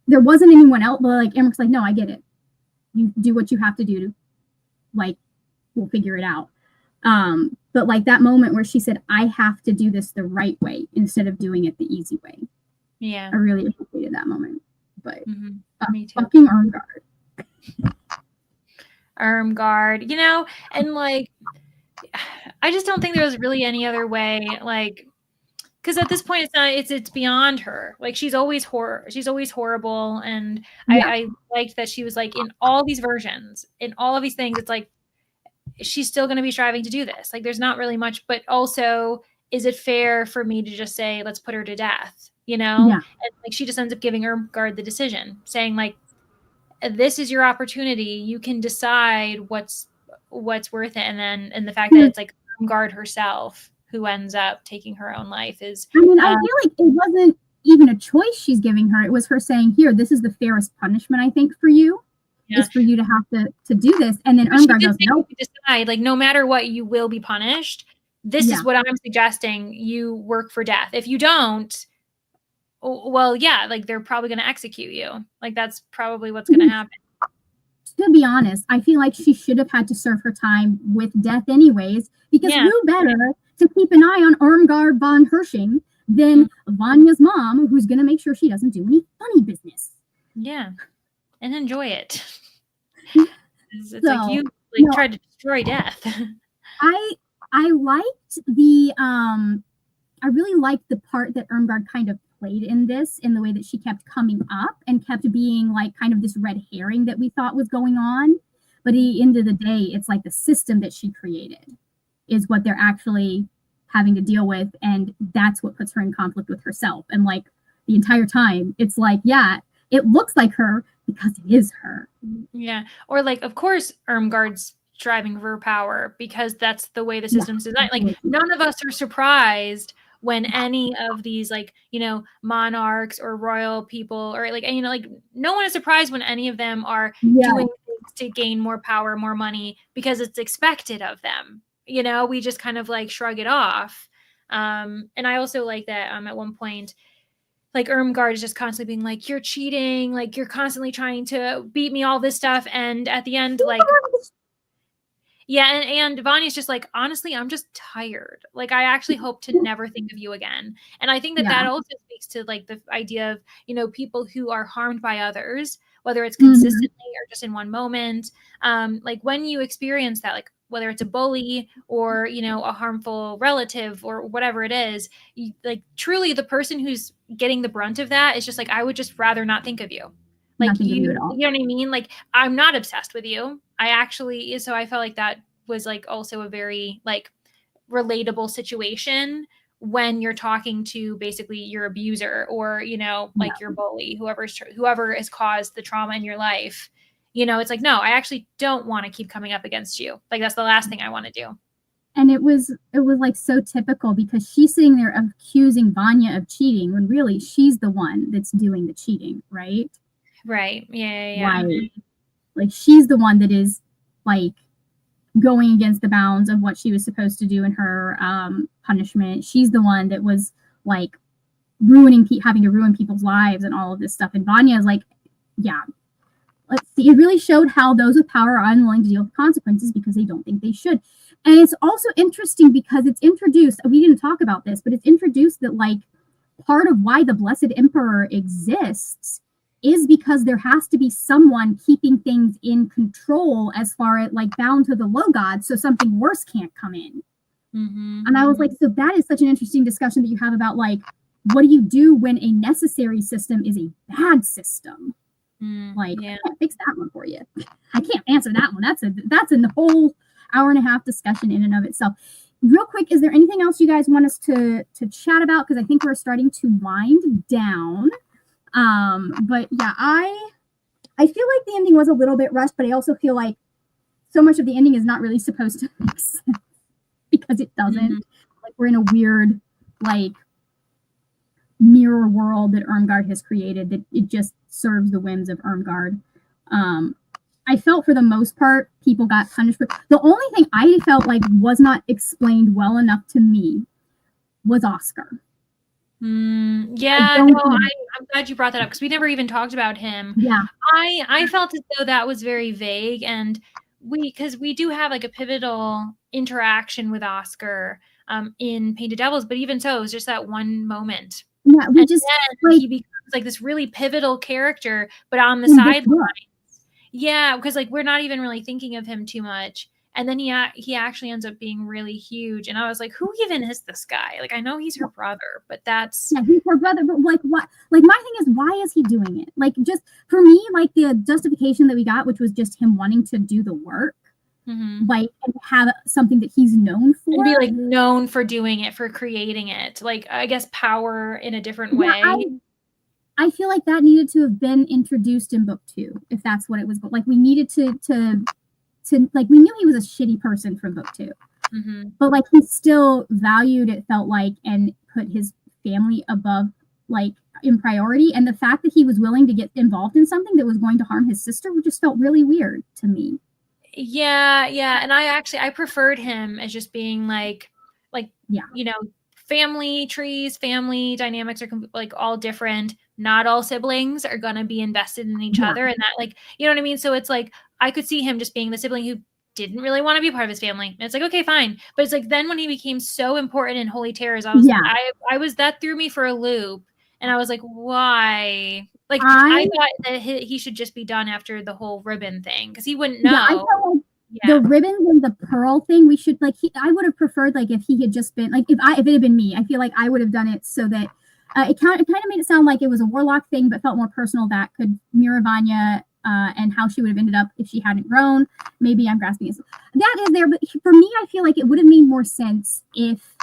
there wasn't anyone else, but like Emmerich's like, no, I get it. You do what you have to do. Like, we'll figure it out. But like that moment where she said, I have to do this the right way instead of doing it the easy way. Yeah. I really appreciated that moment. But me too. Fucking Irmgard. Irmgard, you know, and like, I just don't think there was really any other way, like, because at this point it's beyond her. Like, she's always horrible, and I liked that she was like, in all these versions, in all of these things, it's like she's still going to be striving to do this. Like, there's not really much, but also, is it fair for me to just say, let's put her to death, you know? Yeah. And like she just ends up giving Irmgard the decision, saying like, this is your opportunity, you can decide what's worth it. And the fact that it's like Irmgard herself who ends up taking her own life is, I mean, I feel like it wasn't even a choice she's giving her. It was her saying, here, this is the fairest punishment, I think, for you, is for you to have to do this. And then Irmgard goes, no. Decide, like, no matter what, you will be punished. This is what I'm suggesting. You work for death. If you don't, well, yeah, like, they're probably going to execute you. Like, that's probably what's going to happen. To be honest, I feel like she should have had to serve her time with death anyways, because who better to keep an eye on Irmgard von Hersching than Vanja's mom, who's going to make sure she doesn't do any funny business. Yeah. And enjoy it. It's like you tried to destroy death. I liked the I really liked the part that Irmgard kind of played in this, in the way that she kept coming up and kept being like kind of this red herring that we thought was going on. But at the end of the day, it's like the system that she created is what they're actually having to deal with, and that's what puts her in conflict with herself. And like the entire time, it's like, yeah, it looks like her because it is her. Yeah. Or like, of course, Irmgard's striving for power because that's the way the system's designed. Like, none of us are surprised when any of these, like, you know, monarchs or royal people, or like, you know, like, no one is surprised when any of them are doing things to gain more power, more money because it's expected of them. You know, we just kind of like shrug it off. And I also like that at one point, like Irmgard is just constantly being like, you're cheating, like you're constantly trying to beat me, all this stuff. And at the end, like, yeah, and Vanya's just like, honestly, I'm just tired. Like, I actually hope to never think of you again. And I think that that also speaks to like the idea of, you know, people who are harmed by others, whether it's consistently or just in one moment. Like when you experience that, like whether it's a bully or, you know, a harmful relative or whatever it is, like truly the person who's getting the brunt of that is just like, I would just rather not think of you. Like you know what I mean? Like I'm not obsessed with you. So I felt like that was like also a very like relatable situation when you're talking to basically your abuser or, you know, like your bully, whoever has caused the trauma in your life. You know, it's like, no, I actually don't want to keep coming up against you. Like that's the last thing I want to do. And it was like so typical because she's sitting there accusing Vanya of cheating when really she's the one that's doing the cheating, right? Right. Yeah. Like she's the one that is like going against the bounds of what she was supposed to do in her punishment. She's the one that was like having to ruin people's lives and all of this stuff. And Vanya is like, yeah, let's see. It really showed how those with power are unwilling to deal with consequences because they don't think they should. And it's also interesting because it's introduced, we didn't talk about this, but it's introduced that like part of why the Blessed Emperor exists is because there has to be someone keeping things in control as far as like bound to the low gods so something worse can't come in. And I was like, so that is such an interesting discussion that you have about like, what do you do when a necessary system is a bad system? Like, I can't fix that one for you. I can't answer that one. That's in the whole hour and a half discussion in and of itself. Real quick, is there anything else you guys want us to chat about? Because I think we're starting to wind down. But yeah, I feel like the ending was a little bit rushed, but I also feel like so much of the ending is not really supposed to make sense because it doesn't. Like we're in a weird, like mirror world that Irmgard has created that it just serves the whims of Irmgard. I felt for the most part, people got punished for. The only thing I felt like was not explained well enough to me was Oscar. Yeah, no, I'm glad you brought that up because we never even talked about him. Yeah, I felt as though that was very vague, and because we do have like a pivotal interaction with Oscar in Painted Devils, but even so, it was just that one moment. Yeah, then he becomes like this really pivotal character, but on the sidelines. Yeah, because like we're not even really thinking of him too much. And then he actually ends up being really huge. And I was like, who even is this guy? Like, I know he's her brother, but that's... Yeah, he's her brother, but like, what? Like, my thing is, why is he doing it? Like, just, for me, like, the justification that we got, which was just him wanting to do the work, like, and have something that he's known for. And be, like, known for doing it, for creating it. Like, I guess power in a different way. I feel like that needed to have been introduced in book 2, if that's what it was. But, like, we needed to like, we knew he was a shitty person from book 2, but like he still valued, it felt like, and put his family above, like, in priority. And the fact that he was willing to get involved in something that was going to harm his sister just felt really weird to me. Yeah. And I preferred him as just being like, you know, family trees, family dynamics are like all different. Not all siblings are going to be invested in each other. And that, like, you know what I mean? So it's like, I could see him just being the sibling who didn't really want to be part of his family. And it's like, okay, fine. But it's like, then when he became so important in Holy Terrors, I was like, that threw me for a loop. And I was like, why? Like, I thought that he should just be done after the whole ribbon thing. Cause he wouldn't know. Yeah, I felt like the ribbons and the pearl thing, we should, like, I would have preferred, like, if he had just been, like, if it had been me, I feel like I would have done it so that it kind of made it sound like it was a warlock thing, but felt more personal, that could mirror Vanya and how she would have ended up if she hadn't grown. Maybe I'm grasping it. That is there, but for me, I feel like it would have made more sense if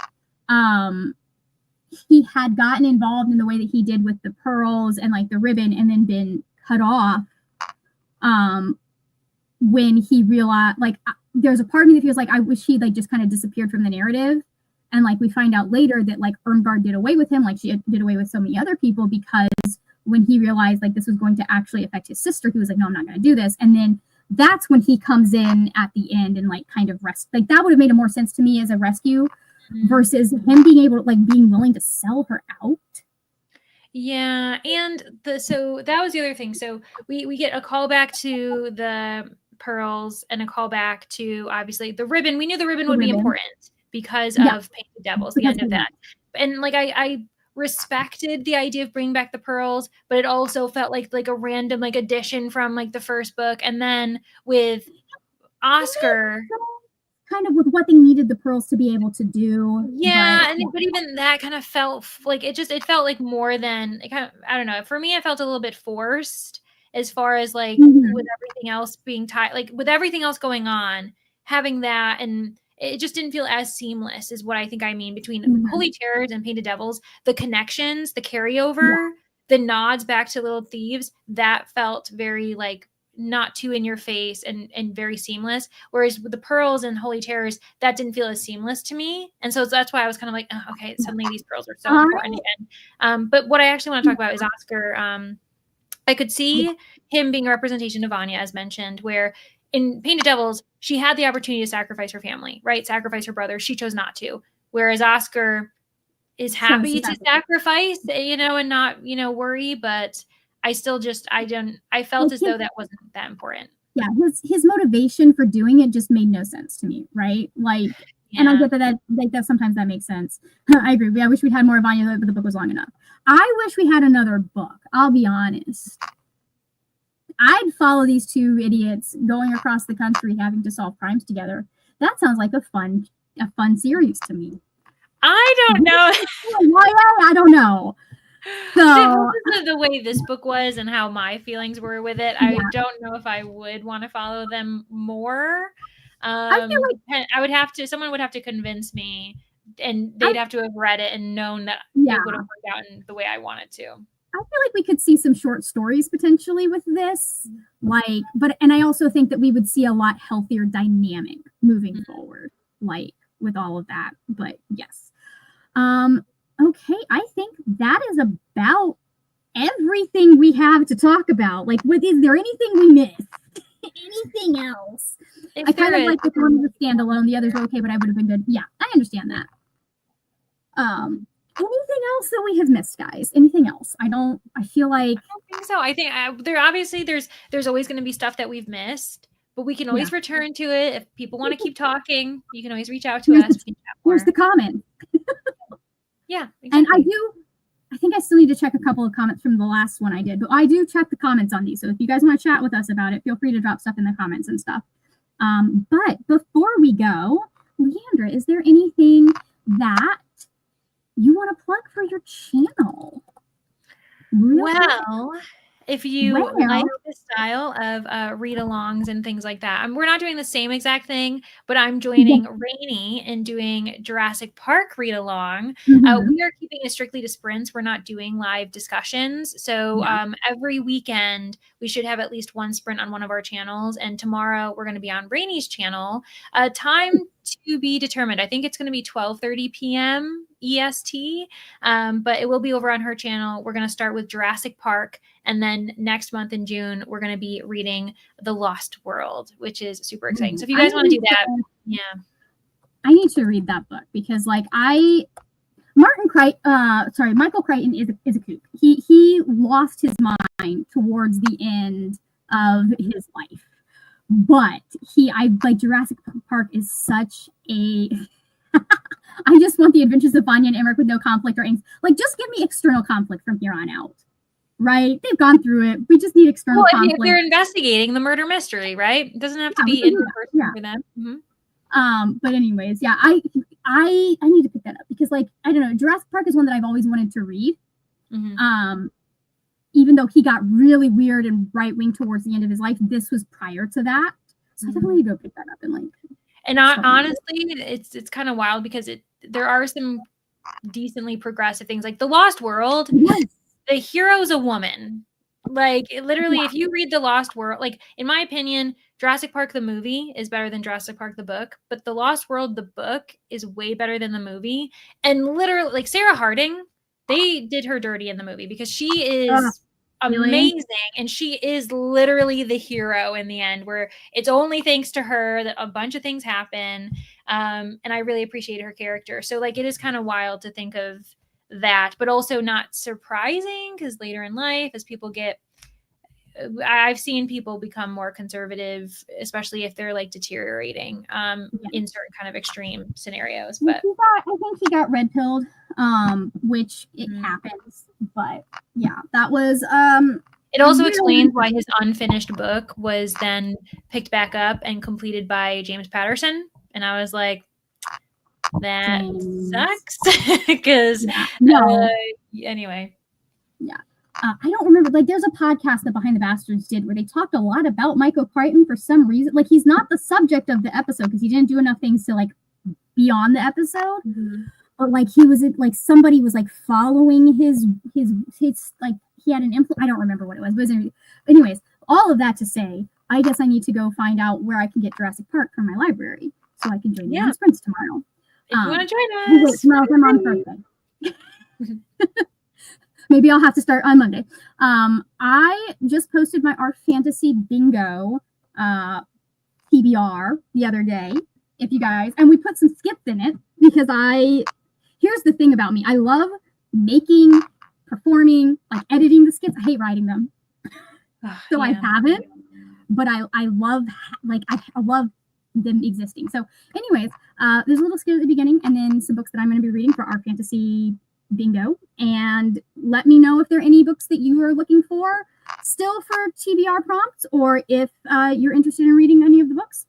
he had gotten involved in the way that he did with the pearls and like the ribbon, and then been cut off when he realized, like, there's a part of me that feels like I wish he like just kind of disappeared from the narrative. And like we find out later that like Irmgard did away with him, like she did away with so many other people, because when he realized like this was going to actually affect his sister, he was like, no, I'm not going to do this. And then that's when he comes in at the end and like kind of like that would have made more sense to me as a rescue versus him being able to like being willing to sell her out. Yeah, and so that was the other thing. So we get a callback to the pearls and a callback to obviously the ribbon. We knew the ribbon would be important because of Painted Devils, the end of that. And like I respected the idea of bringing back the pearls, but it also felt like a random like addition from like the first book. And then with Oscar, kind of with what they needed the pearls to be able to do. Yeah, but even that kind of felt like it felt like more than it kind of, I don't know. For me, it felt a little bit forced as far as like with everything else being tied, like with everything else going on, having that, and it just didn't feel as seamless is what I think I mean between Holy Terrors and Painted Devils. The connections, the carryover, the nods back to Little Thieves, that felt very like not too in your face and very seamless. Whereas with the pearls and Holy Terrors, that didn't feel as seamless to me. And so that's why I was kind of like, oh, okay, suddenly these pearls are so important again. But what I actually want to talk about is Oscar. I could see him being a representation of Vanja, as mentioned, where in Painted Devils, she had the opportunity to sacrifice her family, right? Sacrifice her brother. She chose not to. Whereas Oscar is happy to sacrifice, and not, worry, but I still I felt as though that wasn't that important. Yeah, his motivation for doing it just made no sense to me, right? Like, and I get that sometimes that makes sense. I agree. I wish we had more of Vanja, but the book was long enough. I wish we had another book. I'll be honest. I'd follow these two idiots going across the country having to solve crimes together. That sounds like a fun series to me. I don't know. I don't know. So the way this book was and how my feelings were with it, I don't know if I would want to follow them more. I feel like someone would have to convince me, and they'd have to have read it and known that it would have worked out in the way I wanted to. I feel like we could see some short stories potentially with this, and I also think that we would see a lot healthier dynamic moving forward, like with all of that. But yes. Okay, I think that is about everything we have to talk about. Like, is there anything we missed? Anything else? I kind of like the one with standalone. The others are okay, but I would have been good. Yeah, I understand that. Anything else that we have missed, guys? Anything else? I feel like I don't think so. I think there's always going to be stuff that we've missed, but we can always return to it. If people want to keep talking, you can always reach out to us. Here's the comment. Yeah, exactly. And I think I still need to check a couple of comments from the last one I did, but I do check the comments on these. So if you guys want to chat with us about it, feel free to drop stuff in the comments and stuff. But before we go, Leandra, is there anything that you want to plug for your channel? Well, if you like the style of read-alongs and things like that, we're not doing the same exact thing, but I'm joining Rainey and doing Jurassic Park read-along. We are keeping it strictly to sprints. We're not doing live discussions. So every weekend, we should have at least one sprint on one of our channels. And tomorrow, we're going to be on Rainey's channel. Time to be determined. I think it's going to be 12:30 p.m. EST, but it will be over on her channel. We're going to start with Jurassic Park, and then next month in June, we're going to be reading The Lost World, which is super exciting. So if you guys want to do that, I need to read that book because, like, Michael Crichton is a kook. He lost his mind towards the end of his life, but Jurassic Park is such a I just want the adventures of Vanja and Emmerich with no conflict or angst. Like, just give me external conflict from here on out. Right? They've gone through it. We just need external conflict. If they're investigating the murder mystery, right? It doesn't have to be in person for them. But anyways, I need to pick that up because, like, I don't know, Jurassic Park is one that I've always wanted to read. Even though he got really weird and right-wing towards the end of his life, this was prior to that. So I definitely need to go pick that up and, like, and honestly, it's kind of wild because there are some decently progressive things like The Lost World. Yes. The hero's a woman. Like, literally, if you read The Lost World, like, in my opinion, Jurassic Park the movie is better than Jurassic Park the book, but The Lost World the book is way better than the movie. And literally, like, Sarah Harding, they did her dirty in the movie because she is amazing. And she is literally the hero in the end, where it's only thanks to her that a bunch of things happen. And I really appreciate her character. So like, it is kind of wild to think of that, but also not surprising, because later in life, as people get, I've seen people become more conservative, especially if they're like deteriorating in certain kind of extreme scenarios. But I think he got red pilled, which it happens. But yeah, that was it also explains why his unfinished book was then picked back up and completed by James Patterson. And I was like, that sucks. Because anyway. Yeah. I don't remember, like, there's a podcast that Behind the Bastards did where they talked a lot about Michael Crichton for some reason. Like, he's not the subject of the episode because he didn't do enough things to, like, be on the episode. But, like, he was, like, somebody was, like, following his like, he had an influence. I don't remember what it was. But anyways, all of that to say, I guess I need to go find out where I can get Jurassic Park from my library so I can join you on Sprints tomorrow. If you want to join us. Wait, tomorrow's I'm on Thursday. Maybe I'll have to start on Monday. I just posted my Our Fantasy Bingo TBR the other day. If you guys, and we put some skips in it because here's the thing about me. I love making, performing, like editing the skits. I hate writing them. So I haven't, but I love, like, I love them existing. So anyways, there's a little skit at the beginning and then some books that I'm going to be reading for Our Fantasy Bingo, and let me know if there are any books that you are looking for still for TBR prompts, or if you're interested in reading any of the books.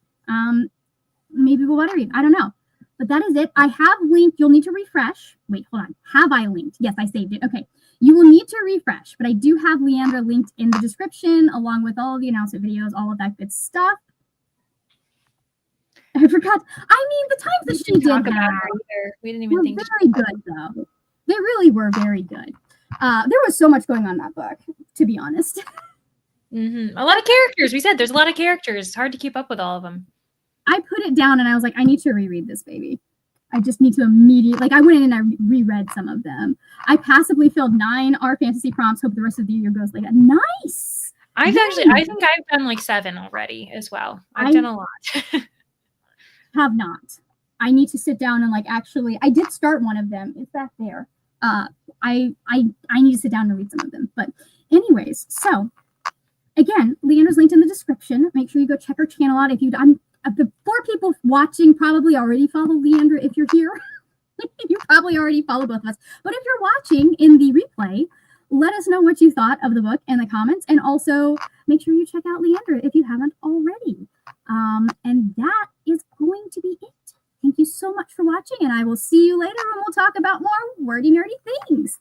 Maybe we'll want to read. I don't know. But that is it. I have linked. You'll need to refresh. Wait, hold on. Have I linked? Yes, I saved it. Okay. You will need to refresh, but I do have Leandra linked in the description along with all of the announcement videos, all of that good stuff. I forgot. I mean, the times that she did about her either. We didn't even think very good, though. They really were very good. There was so much going on in that book, to be honest. A lot of characters. We said there's a lot of characters. It's hard to keep up with all of them. I put it down and I was like, I need to reread this, baby. I just need to immediately, like, I went in and I reread some of them. I passively filled 9 Our Fantasy prompts. Hope the rest of the year goes like that. Nice. I think I've done like 7 already as well. I've done a lot. Have not. I need to sit down and like actually, I did start one of them. It's back there. I need to sit down and read some of them. But anyways, so again, Leandra's linked in the description. Make sure you go check her channel out. The 4 people watching probably already follow Leandra. If you're here, you probably already follow both of us. But if you're watching in the replay, let us know what you thought of the book in the comments, and also make sure you check out Leandra if you haven't already. And that is going to be it. Thank you so much for watching, and I will see you later when we'll talk about more wordy, nerdy things.